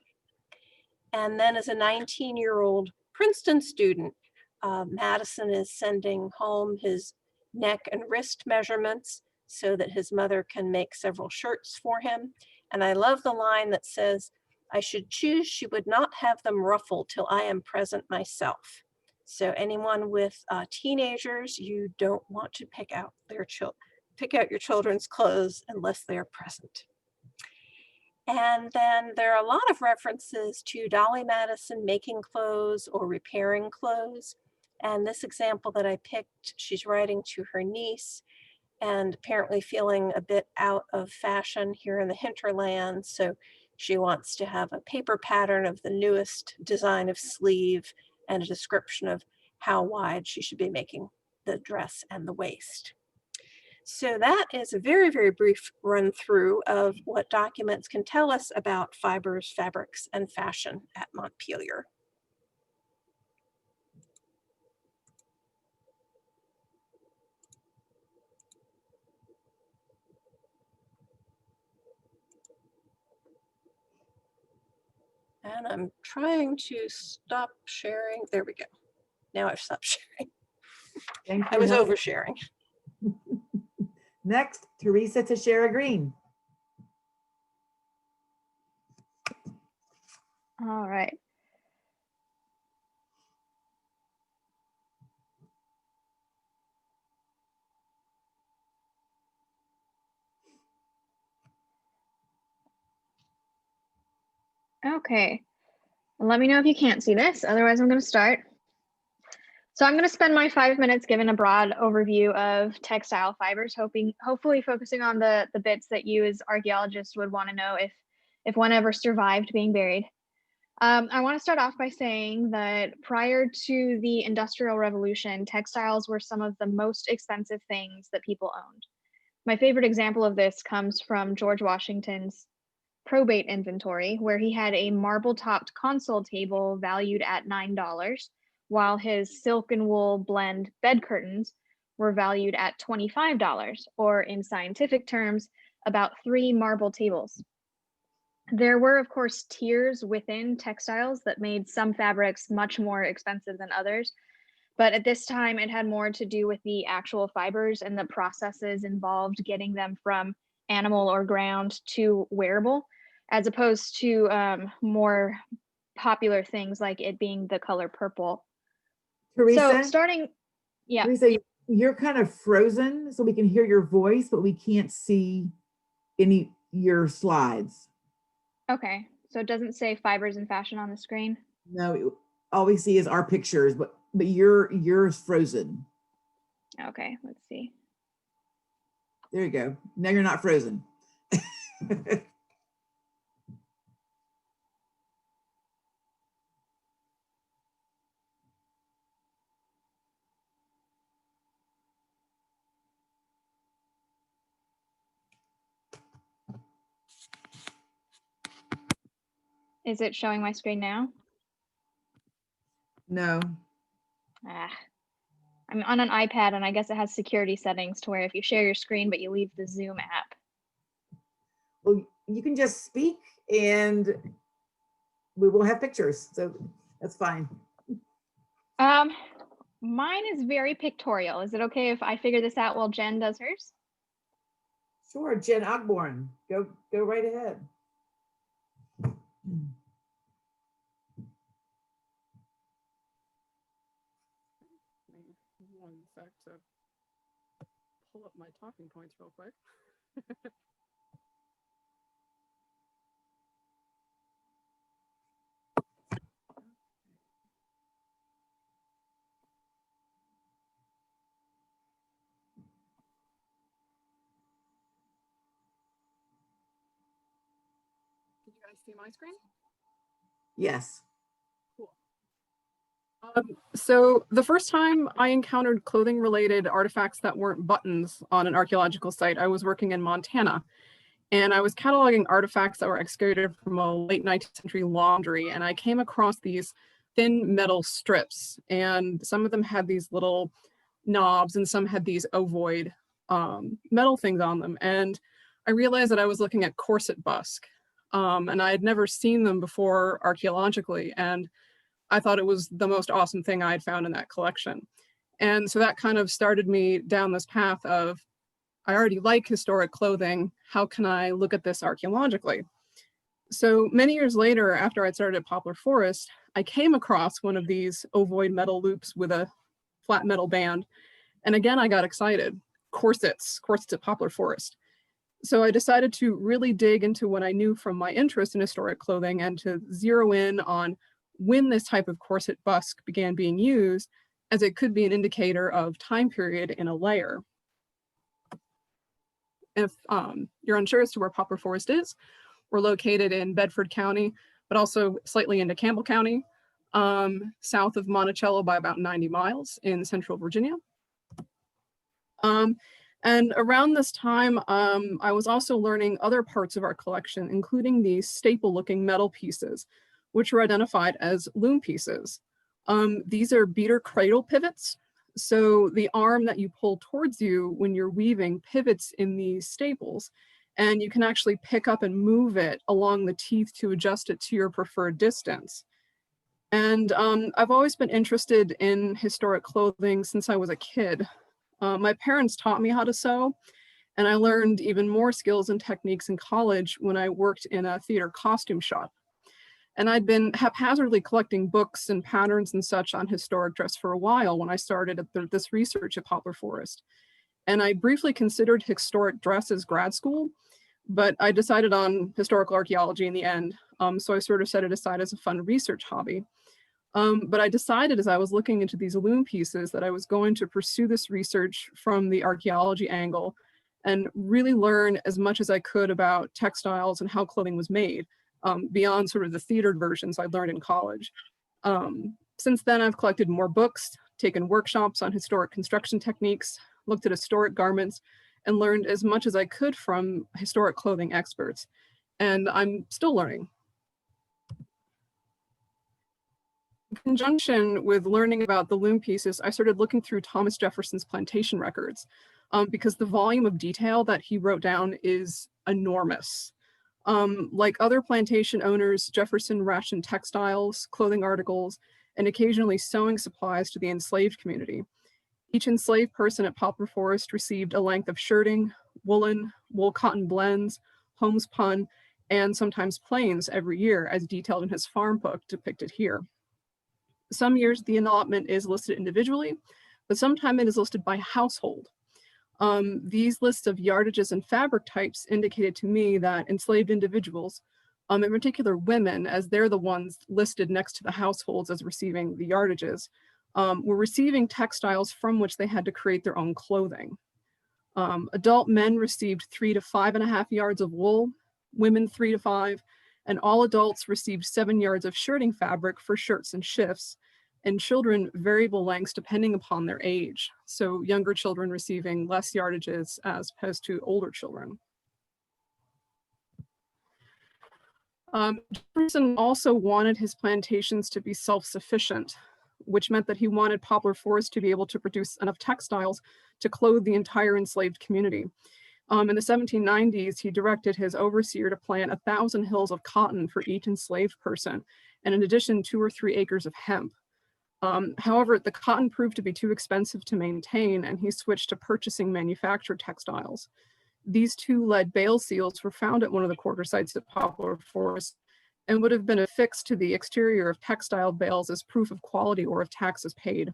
And then as a 19-year-old Princeton student, Madison is sending home his neck and wrist measurements so that his mother can make several shirts for him. And I love the line that says, "I should choose she would not have them ruffled till I am present myself." So anyone with teenagers, you don't want to pick out your children's clothes unless they are present. And then there are a lot of references to Dolly Madison making clothes or repairing clothes. And this example that I picked, she's writing to her niece and apparently feeling a bit out of fashion here in the hinterland. So she wants to have a paper pattern of the newest design of sleeve and a description of how wide she should be making the dress and the waist. So that is a very, very brief run through of what documents can tell us about fibers, fabrics, and fashion at Montpelier. And I'm trying to stop sharing. There we go. Now I've stopped sharing. Thank I you. was oversharing. Next, Teresa Tashera Green. All right. Okay. Let me know if you can't see this. Otherwise, I'm going to start. So I'm going to spend my 5 minutes giving a broad overview of textile fibers, hopefully focusing on the bits that you as archaeologists would want to know if one ever survived being buried. I want to start off by saying that prior to the Industrial Revolution, textiles were some of the most expensive things that people owned. My favorite example of this comes from George Washington's probate inventory, where he had a marble-topped console table valued at $9, while his silk and wool blend bed curtains were valued at $25, or in scientific terms, about 3 marble tables. There were, of course, tiers within textiles that made some fabrics much more expensive than others. But at this time, it had more to do with the actual fibers and the processes involved getting them from animal or ground to wearable, as opposed to more popular things like it being the color purple. Teresa, So yeah. Teresa, you're kind of frozen, so we can hear your voice, but we can't see your slides. Okay, so it doesn't say fibers and fashion on the screen? No, all we see is our pictures, but you're frozen. Okay, let's see. There you go. Now you're not frozen. Is it showing my screen now? No. I'm on an iPad, and I guess it has security settings to where if you share your screen, but you leave the Zoom app. Well, you can just speak and we will have pictures, so that's fine. Mine is very pictorial. Is it okay if I figure this out while Jen does hers? Sure, Jen Ogborn, go right ahead. One sec to pull up my talking points real quick. Can you guys see my screen? Yes. Cool. So the first time I encountered clothing related artifacts that weren't buttons on an archaeological site, I was working in Montana, and I was cataloging artifacts that were excavated from a late 19th century laundry, and I came across these thin metal strips, and some of them had these little knobs and some had these ovoid metal things on them. And I realized that I was looking at corset busk, and I had never seen them before archaeologically, and I thought it was the most awesome thing I had found in that collection. And so that kind of started me down this path of, I already like historic clothing. How can I look at this archaeologically? So many years later, after I'd started at Poplar Forest, I came across one of these ovoid metal loops with a flat metal band. And again, I got excited. Corsets at Poplar Forest. So I decided to really dig into what I knew from my interest in historic clothing and to zero in on when this type of corset busk began being used, as it could be an indicator of time period in a layer. If you're unsure as to where Poplar Forest is, we're located in Bedford County, but also slightly into Campbell County, south of Monticello by about 90 miles in central Virginia. And around this time, I was also learning other parts of our collection, including these staple-looking metal pieces, which were identified as loom pieces. These are beater cradle pivots. So the arm that you pull towards you when you're weaving pivots in these staples, and you can actually pick up and move it along the teeth to adjust it to your preferred distance. And I've always been interested in historic clothing since I was a kid. My parents taught me how to sew, and I learned even more skills and techniques in college when I worked in a theater costume shop. And I'd been haphazardly collecting books and patterns and such on historic dress for a while when I started at this research at Poplar Forest. And I briefly considered historic dress as grad school, but I decided on historical archaeology in the end. So I sort of set it aside as a fun research hobby. But I decided as I was looking into these loom pieces that I was going to pursue this research from the archaeology angle and really learn as much as I could about textiles and how clothing was made, beyond sort of the theatered versions I learned in college. Since then, I've collected more books, taken workshops on historic construction techniques, looked at historic garments, and learned as much as I could from historic clothing experts. And I'm still learning. In conjunction with learning about the loom pieces, I started looking through Thomas Jefferson's plantation records because the volume of detail that he wrote down is enormous. Like other plantation owners, Jefferson rationed textiles, clothing articles, and occasionally sewing supplies to the enslaved community. Each enslaved person at Poplar Forest received a length of shirting, woolen, wool-cotton blends, homespun, and sometimes plains every year, as detailed in his farm book depicted here. Some years the allotment is listed individually, but sometimes it is listed by household. These lists of yardages and fabric types indicated to me that enslaved individuals, in particular women, as they're the ones listed next to the households as receiving the yardages, were receiving textiles from which they had to create their own clothing. Adult men received 3 to 5.5 yards of wool, women 3 to 5, and all adults received 7 yards of shirting fabric for shirts and shifts, and children variable lengths depending upon their age. So younger children receiving less yardages as opposed to older children. Jefferson also wanted his plantations to be self-sufficient, which meant that he wanted Poplar Forest to be able to produce enough textiles to clothe the entire enslaved community. In the 1790s, he directed his overseer to plant 1,000 hills of cotton for each enslaved person, and in addition, 2 or 3 acres of hemp. However, the cotton proved to be too expensive to maintain, and he switched to purchasing manufactured textiles. These two lead bale seals were found at one of the quarter sites at Poplar Forest and would have been affixed to the exterior of textile bales as proof of quality or of taxes paid.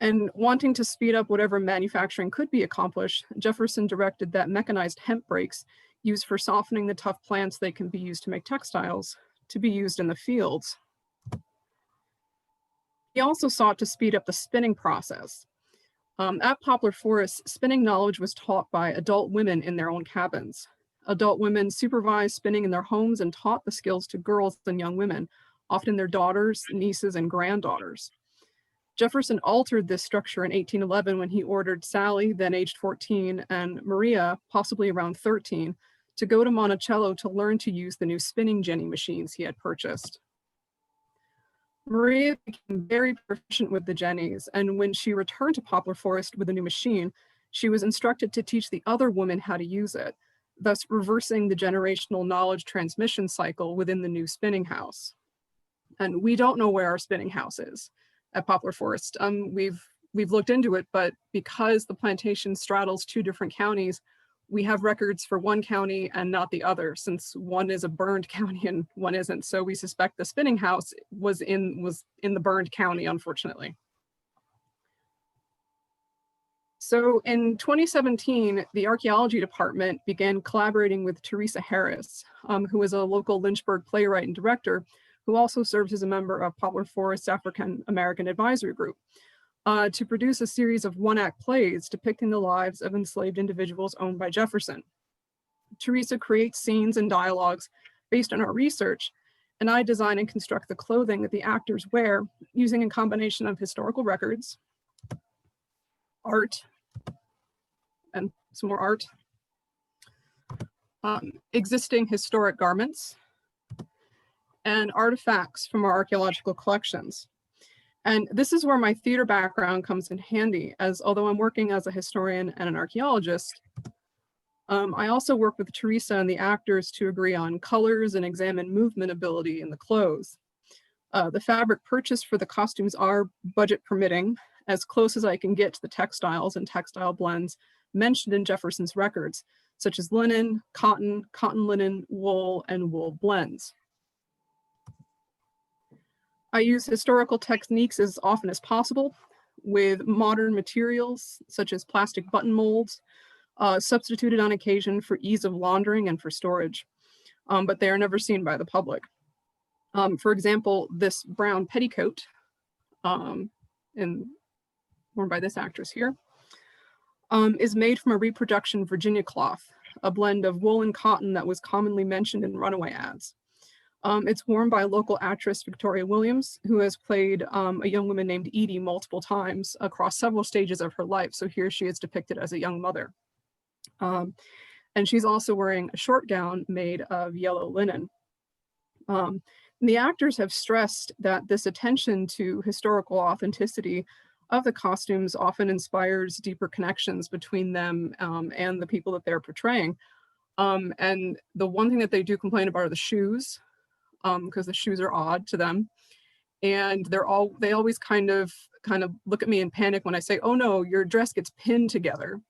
And wanting to speed up whatever manufacturing could be accomplished, Jefferson directed that mechanized hemp brakes used for softening the tough plants that can be used to make textiles to be used in the fields. He also sought to speed up the spinning process. At Poplar Forest, spinning knowledge was taught by adult women in their own cabins. Adult women supervised spinning in their homes and taught the skills to girls and young women, often their daughters, nieces, and granddaughters. Jefferson altered this structure in 1811 when he ordered Sally, then aged 14, and Maria, possibly around 13, to go to Monticello to learn to use the new spinning jenny machines he had purchased. Maria became very proficient with the jennies, and when she returned to Poplar Forest with a new machine, she was instructed to teach the other women how to use it, thus reversing the generational knowledge transmission cycle within the new spinning house. And we don't know where our spinning house is at Poplar Forest. We've looked into it, but because the plantation straddles two different counties, we have records for one county and not the other, since one is a burned county and one isn't. So we suspect the spinning house was in the burned county, unfortunately. So in 2017, the Archaeology Department began collaborating with Teresa Harris, who is a local Lynchburg playwright and director, who also serves as a member of Poplar Forest's African American Advisory Group, to produce a series of one-act plays depicting the lives of enslaved individuals owned by Jefferson. Teresa creates scenes and dialogues based on our research, and I design and construct the clothing that the actors wear using a combination of historical records, art, and some more art, existing historic garments, and artifacts from our archaeological collections. And this is where my theater background comes in handy, as although I'm working as a historian and an archaeologist, I also work with Teresa and the actors to agree on colors and examine movement ability in the clothes. The fabric purchased for the costumes are, budget permitting, as close as I can get to the textiles and textile blends mentioned in Jefferson's records, such as linen, cotton, cotton linen, wool, and wool blends. I use historical techniques as often as possible with modern materials such as plastic button molds, substituted on occasion for ease of laundering and for storage, but they are never seen by the public. For example, this brown petticoat, worn by this actress here, is made from a reproduction Virginia cloth, a blend of wool and cotton that was commonly mentioned in runaway ads. It's worn by local actress Victoria Williams, who has played a young woman named Edie multiple times across several stages of her life. So here she is depicted as a young mother. And she's also wearing a short gown made of yellow linen. The actors have stressed that this attention to historical authenticity of the costumes often inspires deeper connections between them and the people that they're portraying. And the one thing that they do complain about are the shoes, because the shoes are odd to them. And they always kind of look at me in panic when I say, oh no, your dress gets pinned together.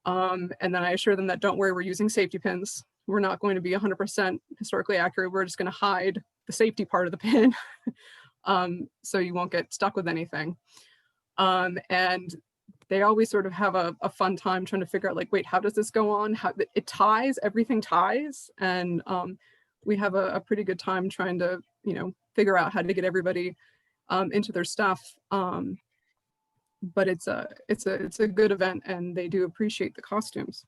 And then I assure them that don't worry, we're using safety pins. We're not going to be 100% historically accurate. We're just going to hide the safety part of the pin so you won't get stuck with anything. And they always sort of have a fun time trying to figure out, like, wait, how does this go on? How it ties, everything ties. And we have a pretty good time trying to, figure out how to get everybody into their stuff. But it's a good event, and they do appreciate the costumes.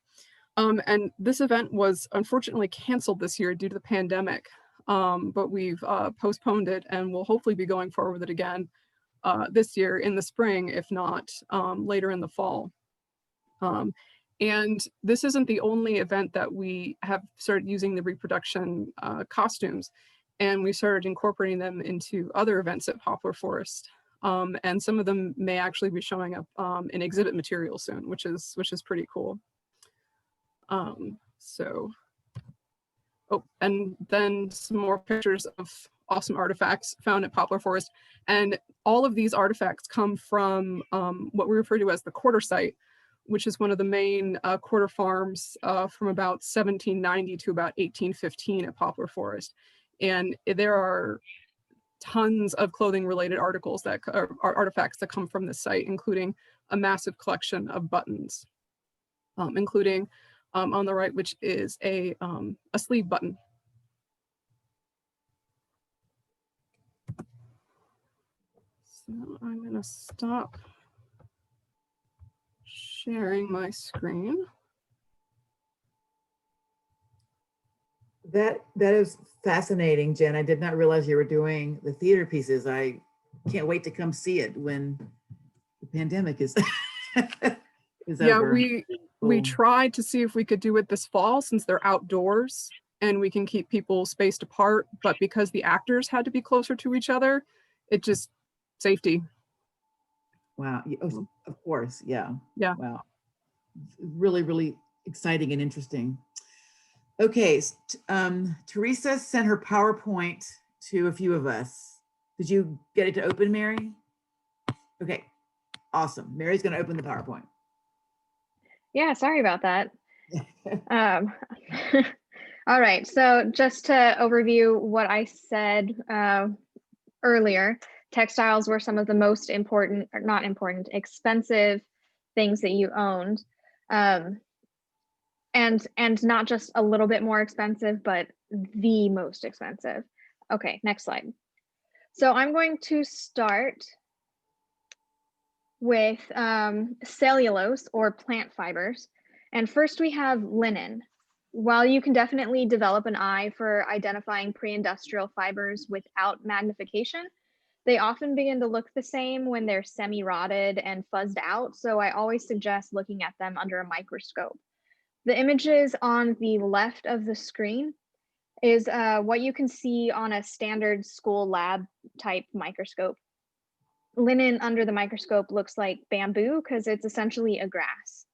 And this event was unfortunately canceled this year due to the pandemic, but we've postponed it, and we'll hopefully be going forward with it again this year in the spring, if not later in the fall. And this isn't the only event that we have started using the reproduction costumes, and we started incorporating them into other events at Poplar Forest. And some of them may actually be showing up in exhibit material soon, which is pretty cool. And then some more pictures of awesome artifacts found at Poplar Forest. And all of these artifacts come from what we refer to as the quarter site, which is one of the main quarter farms from about 1790 to about 1815 at Poplar Forest. And there are tons of clothing related articles that are artifacts that come from this site, including a massive collection of buttons, including on the right, which is a sleeve button. So I'm going to stop sharing my screen. That is fascinating, Jen. I did not realize you were doing the theater pieces. I can't wait to come see it when the pandemic is is Yeah, over. we Cool. tried to see if we could do it this fall since they're outdoors and we can keep people spaced apart, but because the actors had to be closer to each other, it just safety. Wow. Of course. Yeah. Yeah. Wow. Really, really exciting and interesting. Okay. Teresa sent her PowerPoint to a few of us. Did you get it to open, Mary? Okay. Awesome. Mary's going to open the PowerPoint. Yeah, sorry about that. All right, so just to overview what I said earlier, textiles were some of the most important, or not important, expensive things that you owned. And not just a little bit more expensive, but the most expensive. Okay, next slide. So I'm going to start with cellulose or plant fibers. And first we have linen. While you can definitely develop an eye for identifying pre-industrial fibers without magnification, they often begin to look the same when they're semi-rotted and fuzzed out. So I always suggest looking at them under a microscope. The images on the left of the screen is what you can see on a standard school lab type microscope. Linen under the microscope looks like bamboo because it's essentially a grass.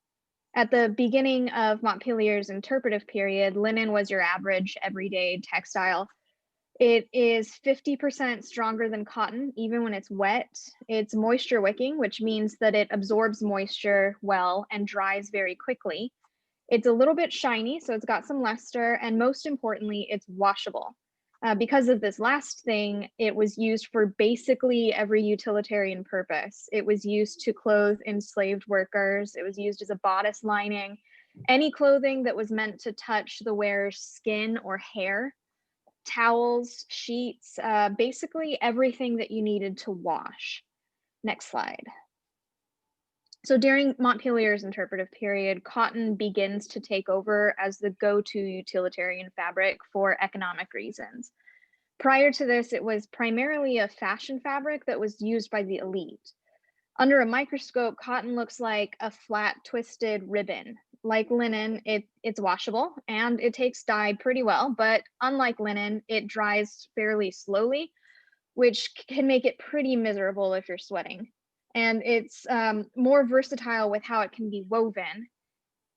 At the beginning of Montpelier's interpretive period, linen was your average everyday textile. It is 50% stronger than cotton, even when it's wet. It's moisture wicking, which means that it absorbs moisture well and dries very quickly. It's a little bit shiny, so it's got some luster, and most importantly, it's washable. Because of this last thing, it was used for basically every utilitarian purpose. It was used to clothe enslaved workers. It was used as a bodice lining. Any clothing that was meant to touch the wearer's skin or hair, towels, sheets, basically everything that you needed to wash. Next slide. So during Montpelier's interpretive period, cotton begins to take over as the go-to utilitarian fabric for economic reasons. Prior to this, it was primarily a fashion fabric that was used by the elite. Under a microscope, cotton looks like a flat, twisted ribbon. Like linen, it's washable and it takes dye pretty well, but unlike linen, it dries fairly slowly, which can make it pretty miserable if you're sweating. And it's more versatile with how it can be woven.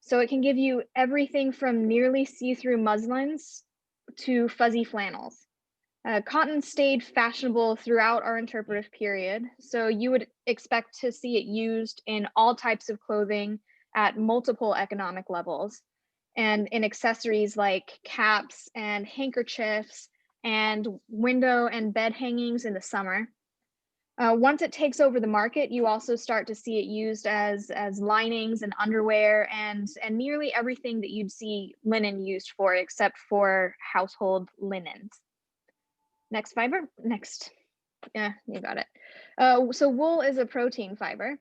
So it can give you everything from nearly see-through muslins to fuzzy flannels. Cotton stayed fashionable throughout our interpretive period, so you would expect to see it used in all types of clothing at multiple economic levels, and in accessories like caps and handkerchiefs and window and bed hangings in the summer. Once it takes over the market, you also start to see it used as linings and underwear and nearly everything that you'd see linen used for, except for household linens. Next fiber, next. Yeah, you got it. So wool is a protein fiber.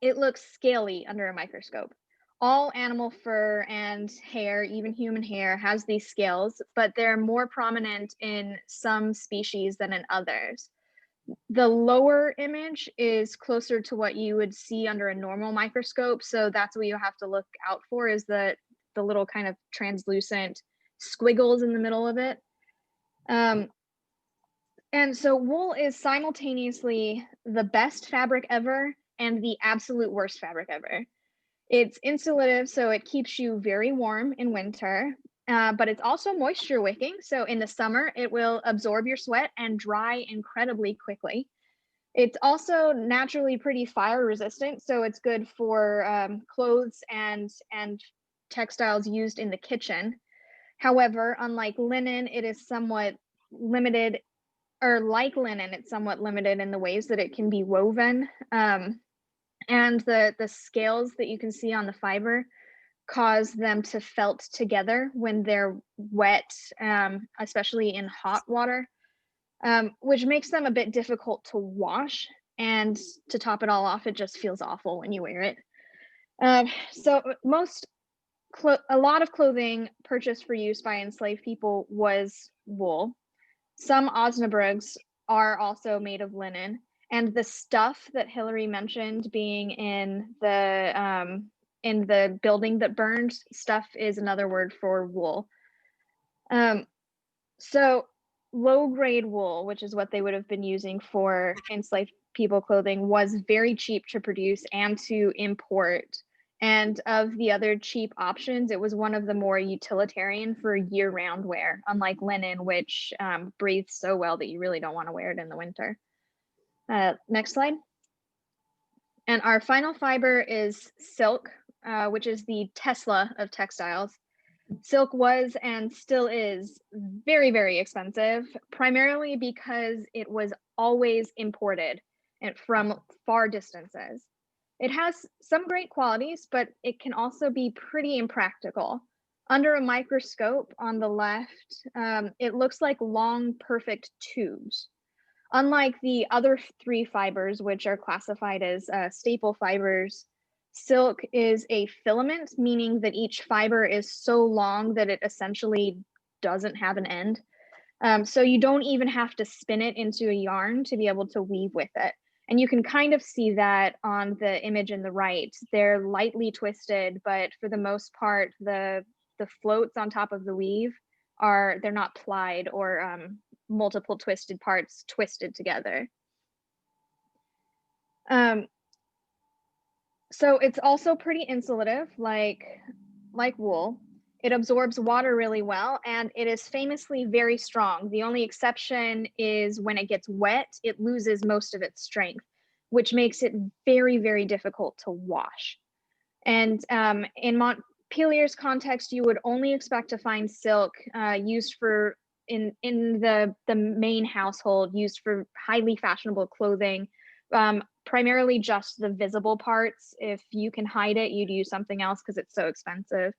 It looks scaly under a microscope. All animal fur and hair, even human hair, has these scales, but they're more prominent in some species than in others. The lower image is closer to what you would see under a normal microscope. So that's what you have to look out for, is the little kind of translucent squiggles in the middle of it. And so wool is simultaneously the best fabric ever and the absolute worst fabric ever. It's insulative, so it keeps you very warm in winter, but it's also moisture wicking. So in the summer, it will absorb your sweat and dry incredibly quickly. It's also naturally pretty fire resistant, so it's good for clothes and textiles used in the kitchen. However, unlike linen, it is somewhat limited, or like linen, it's somewhat limited in the ways that it can be woven. And the scales that you can see on the fiber cause them to felt together when they're wet, especially in hot water, which makes them a bit difficult to wash. And to top it all off, it just feels awful when you wear it. So a lot of clothing purchased for use by enslaved people was wool. Some Osnaburgs are also made of linen, and the stuff that Hillary mentioned being in the building that burned, stuff is another word for wool. So low-grade wool, which is what they would have been using for enslaved people clothing, was very cheap to produce and to import. And of the other cheap options, it was one of the more utilitarian for year-round wear, unlike linen, which breathes so well that you really don't want to wear it in the winter. Next slide. And our final fiber is silk, which is the Tesla of textiles. Silk was and still is very, very expensive, primarily because it was always imported and from far distances. It has some great qualities, but it can also be pretty impractical. Under a microscope on the left, it looks like long, perfect tubes. Unlike the other three fibers, which are classified as staple fibers, silk is a filament, meaning that each fiber is so long that it essentially doesn't have an end. So you don't even have to spin it into a yarn to be able to weave with it. And you can kind of see that on the image in the right. They're lightly twisted, but for the most part, the floats on top of the weave they're not plied or multiple twisted parts twisted together. So it's also pretty insulative, like wool. It absorbs water really well, and it is famously very strong. The only exception is when it gets wet, it loses most of its strength, which makes it very, very difficult to wash. And in Montpelier's context, you would only expect to find silk used for in the main household, used for highly fashionable clothing, primarily just the visible parts. If you can hide it, you'd use something else because it's so expensive.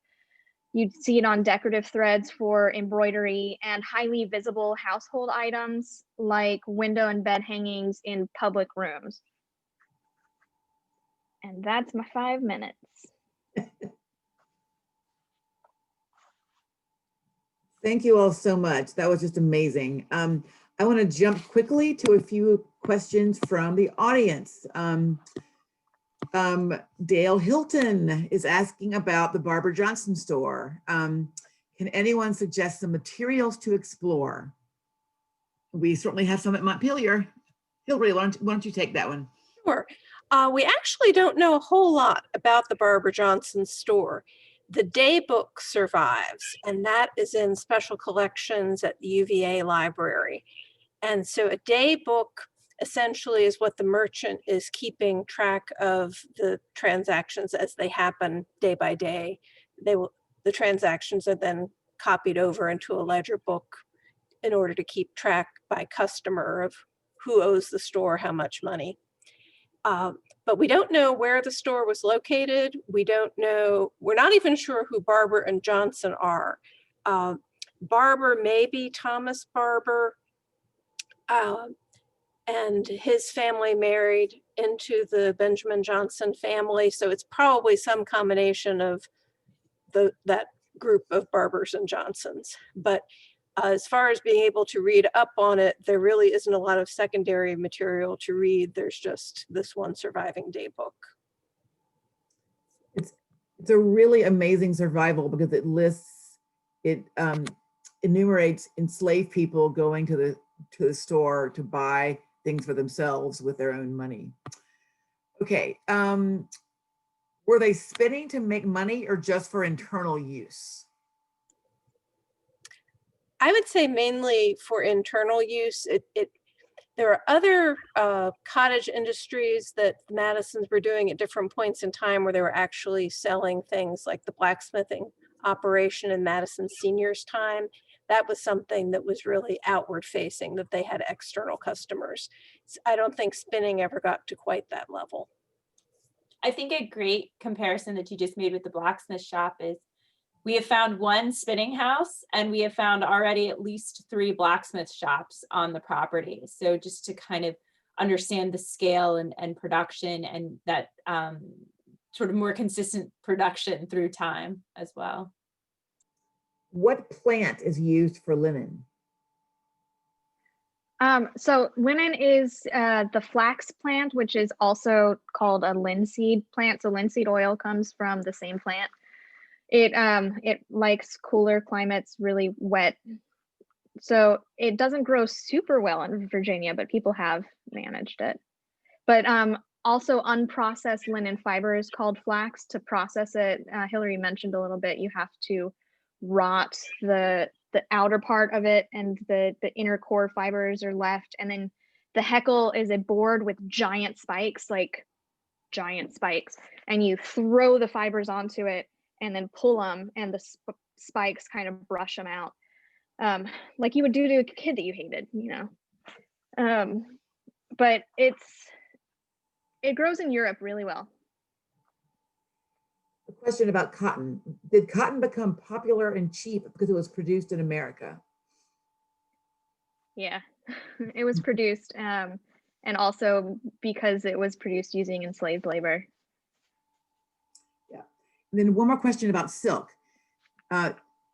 You'd see it on decorative threads for embroidery and highly visible household items like window and bed hangings in public rooms. And that's my 5 minutes. Thank you all so much. That was just amazing. I want to jump quickly to a few questions from the audience. Dale Hilton is asking about the Barbara Johnson store. Can anyone suggest some materials to explore? We certainly have some at Montpelier. Hillary, why don't you take that one? Sure. We actually don't know a whole lot about the Barbara Johnson store. The day book survives, and that is in special collections at the UVA library. And so a day book essentially is what the merchant is keeping track of the transactions as they happen day by day. The transactions are then copied over into a ledger book in order to keep track by customer of who owes the store how much money. But we don't know where the store was located. We don't know, we're not even sure who Barber and Johnson are. Barber may be Thomas Barber, and his family married into the Benjamin Johnson family. So it's probably some combination of that group of Barbers and Johnsons. But as far as being able to read up on it, there really isn't a lot of secondary material to read. There's just this one surviving day book. It's a really amazing survival because it enumerates enslaved people going to the store to buy things for themselves with their own money. Okay, were they spinning to make money or just for internal use? I would say mainly for internal use. There are other cottage industries that the Madisons were doing at different points in time where they were actually selling things like the blacksmithing operation in Madison Senior's time. That was something that was really outward facing, that they had external customers. I don't think spinning ever got to quite that level. I think a great comparison that you just made with the blacksmith shop is we have found one spinning house and we have found already at least 3 blacksmith shops on the property. So just to kind of understand the scale and production and that sort of more consistent production through time as well. What plant is used for linen? So linen is the flax plant, which is also called a linseed plant. So linseed oil comes from the same plant. It likes cooler climates, really wet. So it doesn't grow super well in Virginia, but people have managed it. But also unprocessed linen fiber is called flax. To process it, Hillary mentioned a little bit, you have to rot the outer part of it, and the inner core fibers are left. And then the heckle is a board with giant spikes, and you throw the fibers onto it and then pull them, and the spikes kind of brush them out, like you would do to a kid that you hated, but it grows in Europe really well. A question about cotton. Did cotton become popular and cheap because it was produced in America? Yeah, it was produced, and also because it was produced using enslaved labor. Yeah. And then one more question about silk.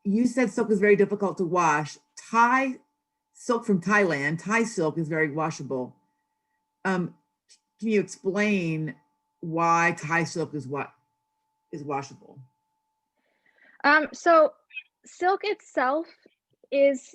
You said silk is very difficult to wash. Thai silk from Thailand, Thai silk is very washable. Can you explain why Thai silk is washable? So silk itself is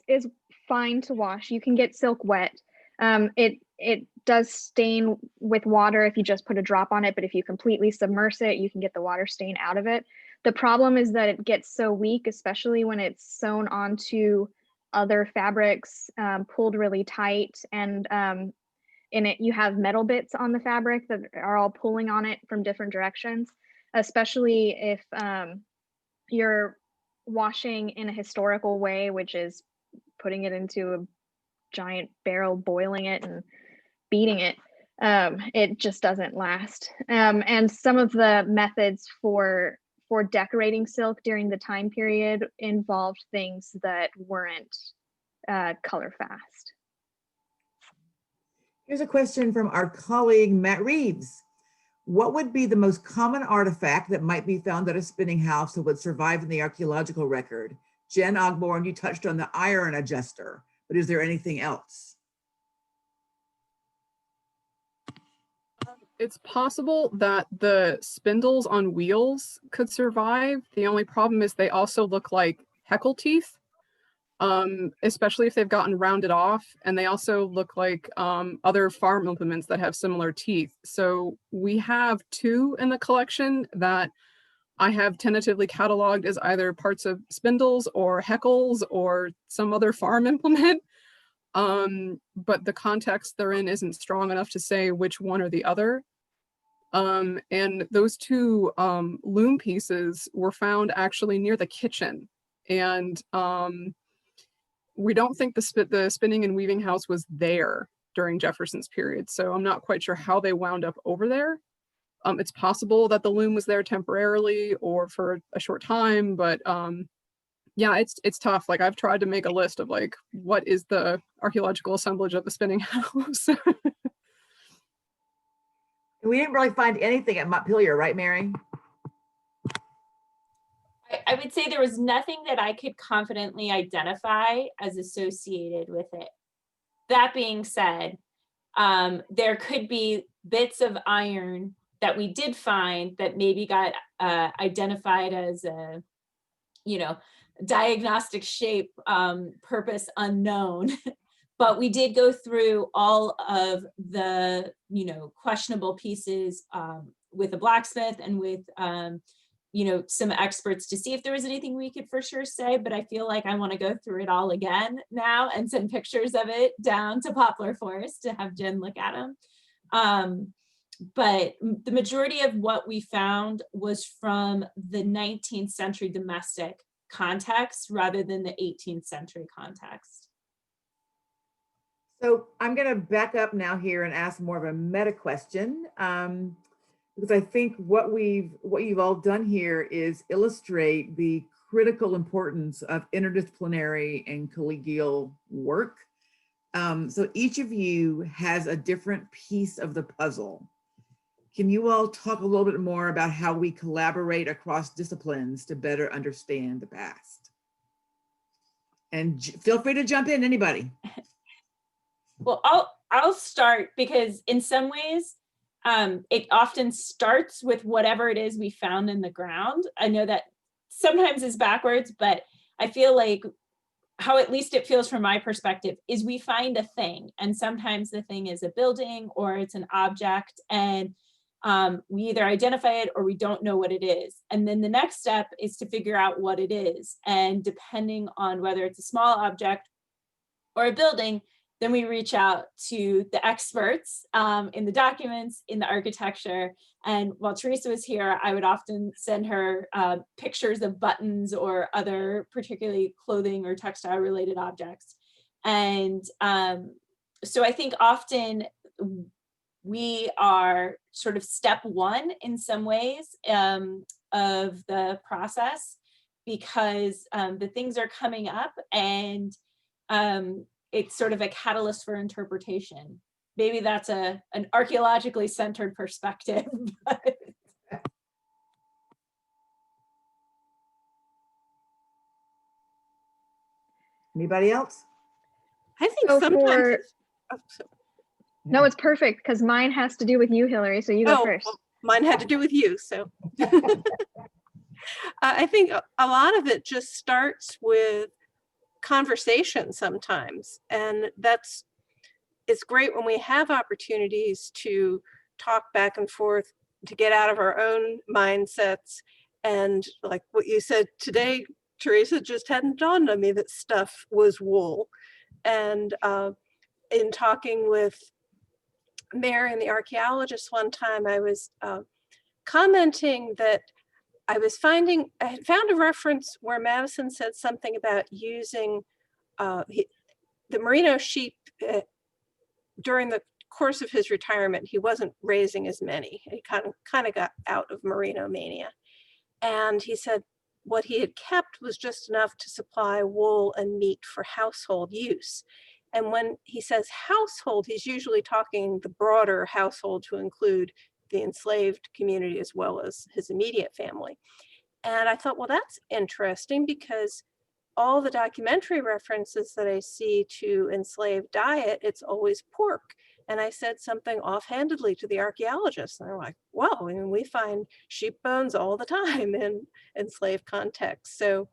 fine to wash. You can get silk wet. It does stain with water if you just put a drop on it, but if you completely submerge it, you can get the water stain out of it. The problem is that it gets so weak, especially when it's sewn onto other fabrics, pulled really tight, and in it you have metal bits on the fabric that are all pulling on it from different directions, especially if you're washing in a historical way, which is putting it into a giant barrel, boiling it and beating it. It just doesn't last. And some of the methods for decorating silk during the time period involved things that weren't color fast. Here's a question from our colleague, Matt Reeves. What would be the most common artifact that might be found at a spinning house that would survive in the archaeological record? Jen Ogborn, you touched on the iron adjuster, but is there anything else? It's possible that the spindles on wheels could survive. The only problem is they also look like heckle teeth, especially if they've gotten rounded off. And they also look like other farm implements that have similar teeth. So we have 2 in the collection that I have tentatively cataloged as either parts of spindles or heckles or some other farm implement. But the context they're in isn't strong enough to say which one or the other. And those 2 loom pieces were found actually near the kitchen. And we don't think the spinning and weaving house was there during Jefferson's period. So I'm not quite sure how they wound up over there. It's possible that the loom was there temporarily or for a short time, but yeah, it's tough. Like I've tried to make a list of like, what is the archaeological assemblage of the spinning house? We didn't really find anything at Montpelier, right, Mary? I would say there was nothing that I could confidently identify as associated with it. That being said, there could be bits of iron that we did find that maybe got identified as a, diagnostic shape, purpose unknown. But we did go through all of the, questionable pieces with a blacksmith and with, some experts to see if there was anything we could for sure say, but I feel like I want to go through it all again now and send pictures of it down to Poplar Forest to have Jen look at them. But the majority of what we found was from the 19th century domestic context rather than the 18th century context. So I'm going to back up now here and ask more of a meta question, because I think what you've all done here is illustrate the critical importance of interdisciplinary and collegial work. So each of you has a different piece of the puzzle. Can you all talk a little bit more about how we collaborate across disciplines to better understand the past? And feel free to jump in, anybody. Well, I'll start, because in some ways, it often starts with whatever it is we found in the ground. I know that sometimes is backwards, but I feel like how at least it feels from my perspective is we find a thing, and sometimes the thing is a building or it's an object, and we either identify it or we don't know what it is. And then the next step is to figure out what it is. And depending on whether it's a small object or a building, then we reach out to the experts in the documents, in the architecture. And while Teresa was here, I would often send her pictures of buttons or other particularly clothing or textile related objects. And so I think often we are sort of step one in some ways of the process, because the things are coming up, and it's sort of a catalyst for interpretation. Maybe that's an archaeologically centered perspective. But Anybody else? I think So sometimes. No, it's perfect, because mine has to do with you, Hillary, so you go first. Well, mine had to do with you, so. I think a lot of it just starts with conversation sometimes, and it's great when we have opportunities to talk back and forth, to get out of our own mindsets. And like what you said today, Teresa, just hadn't dawned on me that stuff was wool. And in talking with Mary and the archaeologist one time, I was commenting that I had found a reference where Madison said something about using the merino sheep during the course of his retirement. He wasn't raising as many. He kind of got out of merino mania. And he said what he had kept was just enough to supply wool and meat for household use. And when he says household, he's usually talking the broader household to include the enslaved community as well as his immediate family. And I thought, well, that's interesting, because all the documentary references that I see to enslaved diet, it's always pork. And I said something offhandedly to the archaeologists, and they're like, well, I mean, we find sheep bones all the time in enslaved contexts. So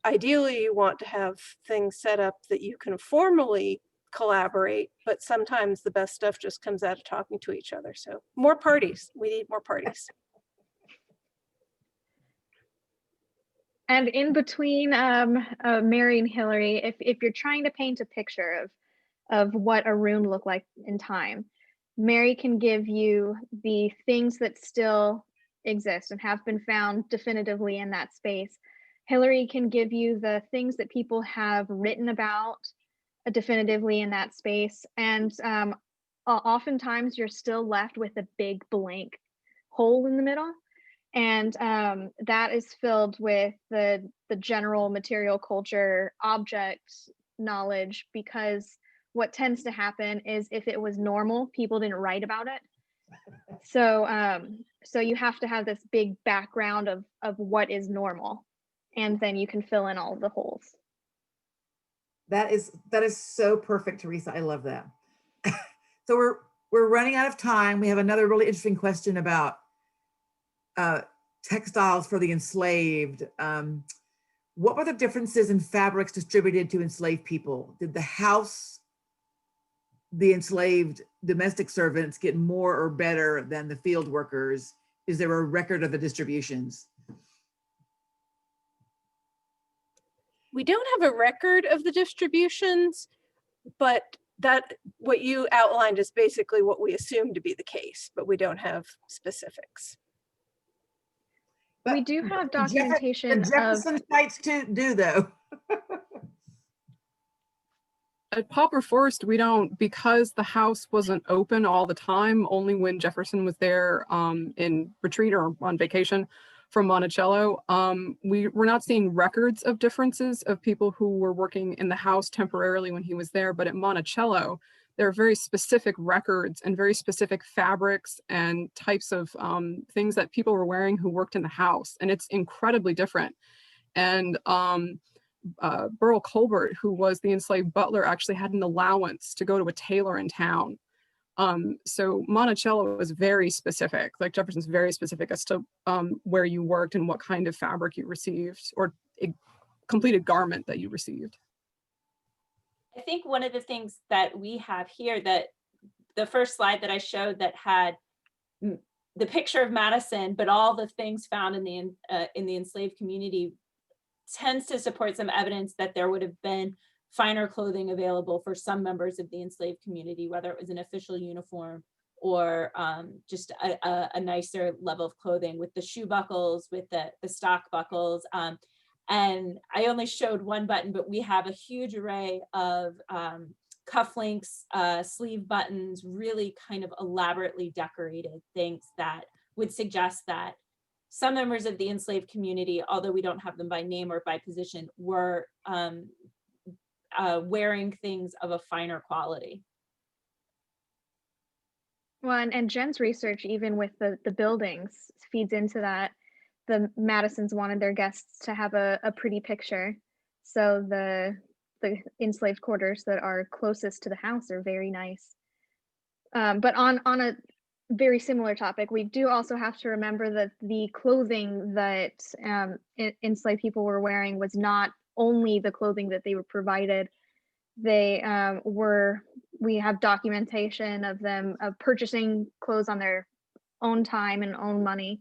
ideally, you want to have things set up that you can formally collaborate, but sometimes the best stuff just comes out of talking to each other. So more parties, we need more parties. And in between Mary and Hillary, if you're trying to paint a picture of what a room looked like in time, Mary can give you the things that still exist and have been found definitively in that space. Hillary can give you the things that people have written about definitively in that space. And oftentimes you're still left with a big blank hole in the middle. And that is filled with the general material culture object knowledge, because what tends to happen is if it was normal, people didn't write about it. So you have to have this big background of what is normal, and then you can fill in all the holes. That is so perfect, Teresa. I love that. So we're running out of time. We have another really interesting question about textiles for the enslaved. What were the differences in fabrics distributed to enslaved people? Did the enslaved domestic servants get more or better than the field workers? is there a record of the distributions? We don't have a record of the distributions, but that what you outlined is basically what we assume to be the case, but we don't have specifics. But We do have the documentation of, Jefferson sites do though. At Pauper Forest, we don't, because the house wasn't open all the time, only when Jefferson was there in retreat or on vacation from Monticello. We're not seeing records of differences of people who were working in the house temporarily when he was there, but at Monticello, there are very specific records and very specific fabrics and types of things that people were wearing who worked in the house, and it's incredibly different. And Burl Colbert, who was the enslaved butler, actually had an allowance to go to a tailor in town. So Monticello is very specific, like Jefferson's very specific as to where you worked and what kind of fabric you received or a completed garment that you received. I think one of the things that we have here, that the first slide that I showed that had the picture of Madison, but all the things found in the enslaved community tends to support some evidence that there would have been finer clothing available for some members of the enslaved community, whether it was an official uniform or just a nicer level of clothing with the shoe buckles, with the stock buckles. And I only showed one button, but we have a huge array of cufflinks, sleeve buttons, really kind of elaborately decorated things that would suggest that some members of the enslaved community, although we don't have them by name or by position, were wearing things of a finer quality. well, and Jen's research, even with the buildings, feeds into that. The Madisons wanted their guests to have a pretty picture. So the enslaved quarters that are closest to the house are very nice. But on a very similar topic, we do also have to remember that the clothing that enslaved people were wearing was not only the clothing that they were provided. They we have documentation of them purchasing clothes on their own time and own money,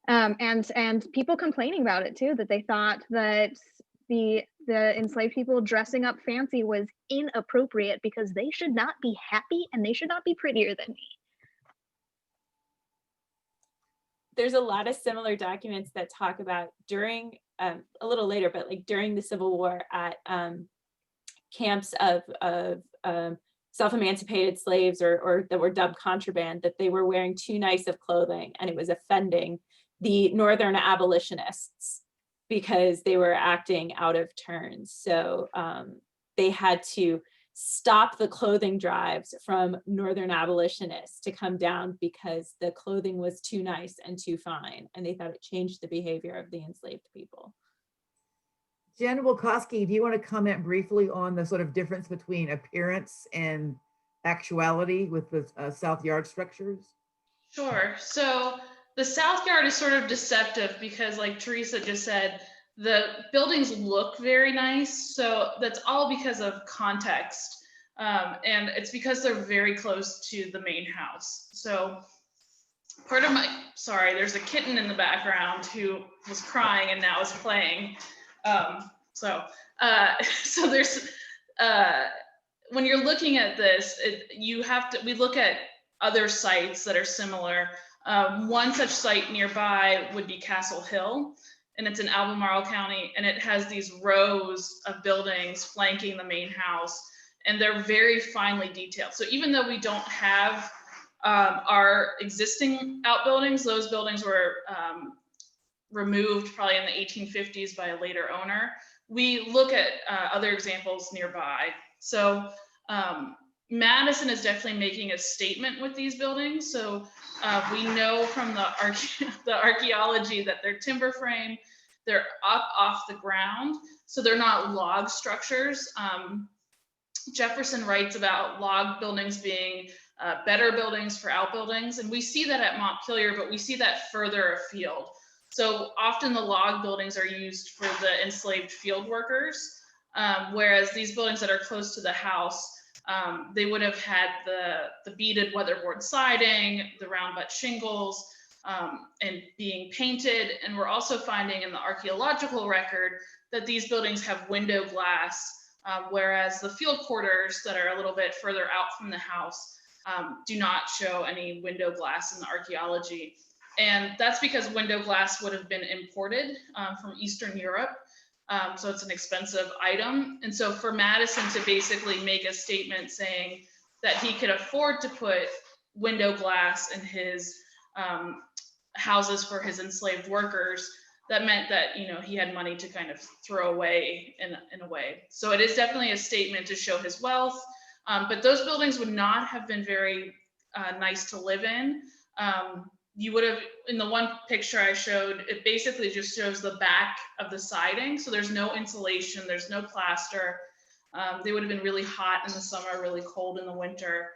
and people complaining about it too, that they thought that the enslaved people dressing up fancy was inappropriate because they should not be happy and they should not be prettier than me. There's a lot of similar documents that talk about during, a little later, but like during the Civil War at camps of self-emancipated slaves or that were dubbed contraband, that they were wearing too nice of clothing and it was offending the Northern abolitionists because they were acting out of turn. So they had to stop the clothing drives from Northern abolitionists to come down because the clothing was too nice and too fine, and they thought it changed the behavior of the enslaved people. Jen Wilkoski, do you want to comment briefly on the sort of difference between appearance and actuality with the South Yard structures? Sure. So the South Yard is sort of deceptive because, like Teresa just said, the buildings look very nice. So that's all because of context. And it's because they're very close to the main house. So part of sorry, there's a kitten in the background who was crying and now is playing. So there's, when you're looking at this, we look at other sites that are similar. One such site nearby would be Castle Hill, and it's in Albemarle County, and it has these rows of buildings flanking the main house, and they're very finely detailed. So even though we don't have our existing outbuildings, those buildings were removed probably in the 1850s by a later owner. We look at other examples nearby. So Madison is definitely making a statement with these buildings. So we know from the archaeology that they're timber frame, they're up off the ground, so they're not log structures. Jefferson writes about log buildings being better buildings for outbuildings, and we see that at Montpelier, but we see that further afield. So often the log buildings are used for the enslaved field workers, whereas these buildings that are close to the house, they would have had the beaded weatherboard siding, the round butt shingles, and being painted. And we're also finding in the archaeological record that these buildings have window glass, whereas the field quarters that are a little bit further out from the house do not show any window glass in the archaeology. And that's because window glass would have been imported from Eastern Europe. So it's an expensive item. And so for Madison to basically make a statement saying that he could afford to put window glass in his houses for his enslaved workers, that meant that, you know, he had money to kind of throw away in a way. So it is definitely a statement to show his wealth. But those buildings would not have been very nice to live in. You would have, in the one picture I showed, it basically just shows the back of the siding. So there's no insulation, there's no plaster. They would have been really hot in the summer, really cold in the winter.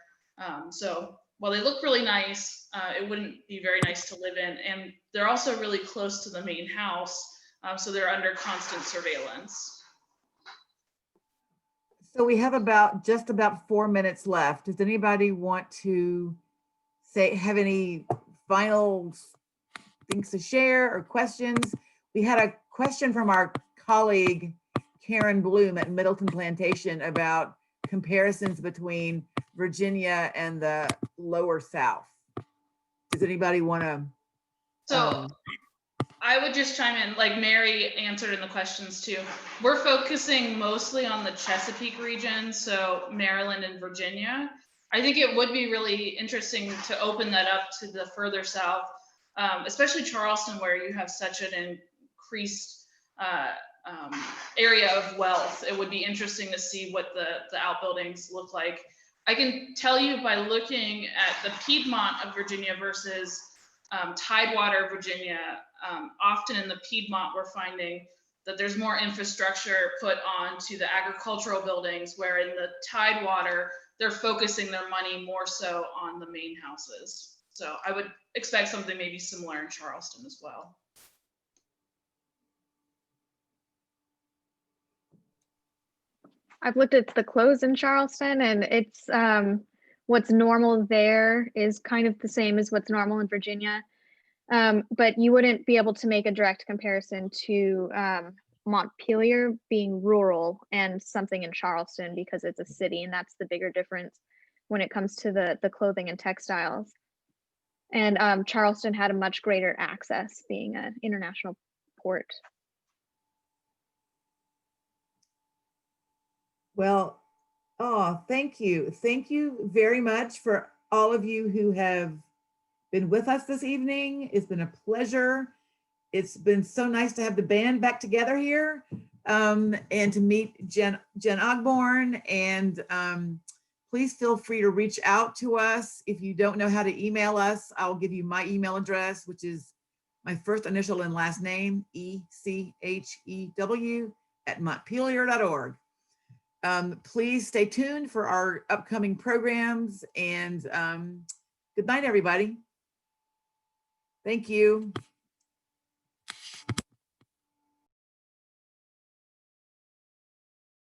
So while they look really nice, it wouldn't be very nice to live in. And they're also really close to the main house. So they're under constant surveillance. So we have just about 4 minutes left. Does anybody want to have any final things to share or questions? We had a question from our colleague, Karen Bloom at Middleton Plantation, about comparisons between Virginia and the lower South. Does anybody want to? So I would just chime in, like Mary answered in the questions too. We're focusing mostly on the Chesapeake region, so Maryland and Virginia. I think it would be really interesting to open that up to the further south, especially Charleston, where you have such an increased area of wealth. It would be interesting to see what the outbuildings look like. I can tell you by looking at the Piedmont of Virginia versus Tidewater, Virginia, often in the Piedmont, we're finding that there's more infrastructure put onto the agricultural buildings, where in the Tidewater, they're focusing their money more so on the main houses. So I would expect something maybe similar in Charleston as well. I've looked at the clothes in Charleston, and it's what's normal there is kind of the same as what's normal in Virginia. But you wouldn't be able to make a direct comparison to Montpelier being rural and something in Charleston because it's a city, and that's the bigger difference when it comes to the clothing and textiles. And Charleston had a much greater access, being an international port. Well, thank you. Thank you very much for all of you who have been with us this evening. It's been a pleasure. It's been so nice to have the band back together here, and to meet Jen Ogborn. And please feel free to reach out to us. If you don't know how to email us, I'll give you my email address, which is my first initial and last name, ECHEW@montpelier.org. Please stay tuned for our upcoming programs, and good night, everybody. Thank you.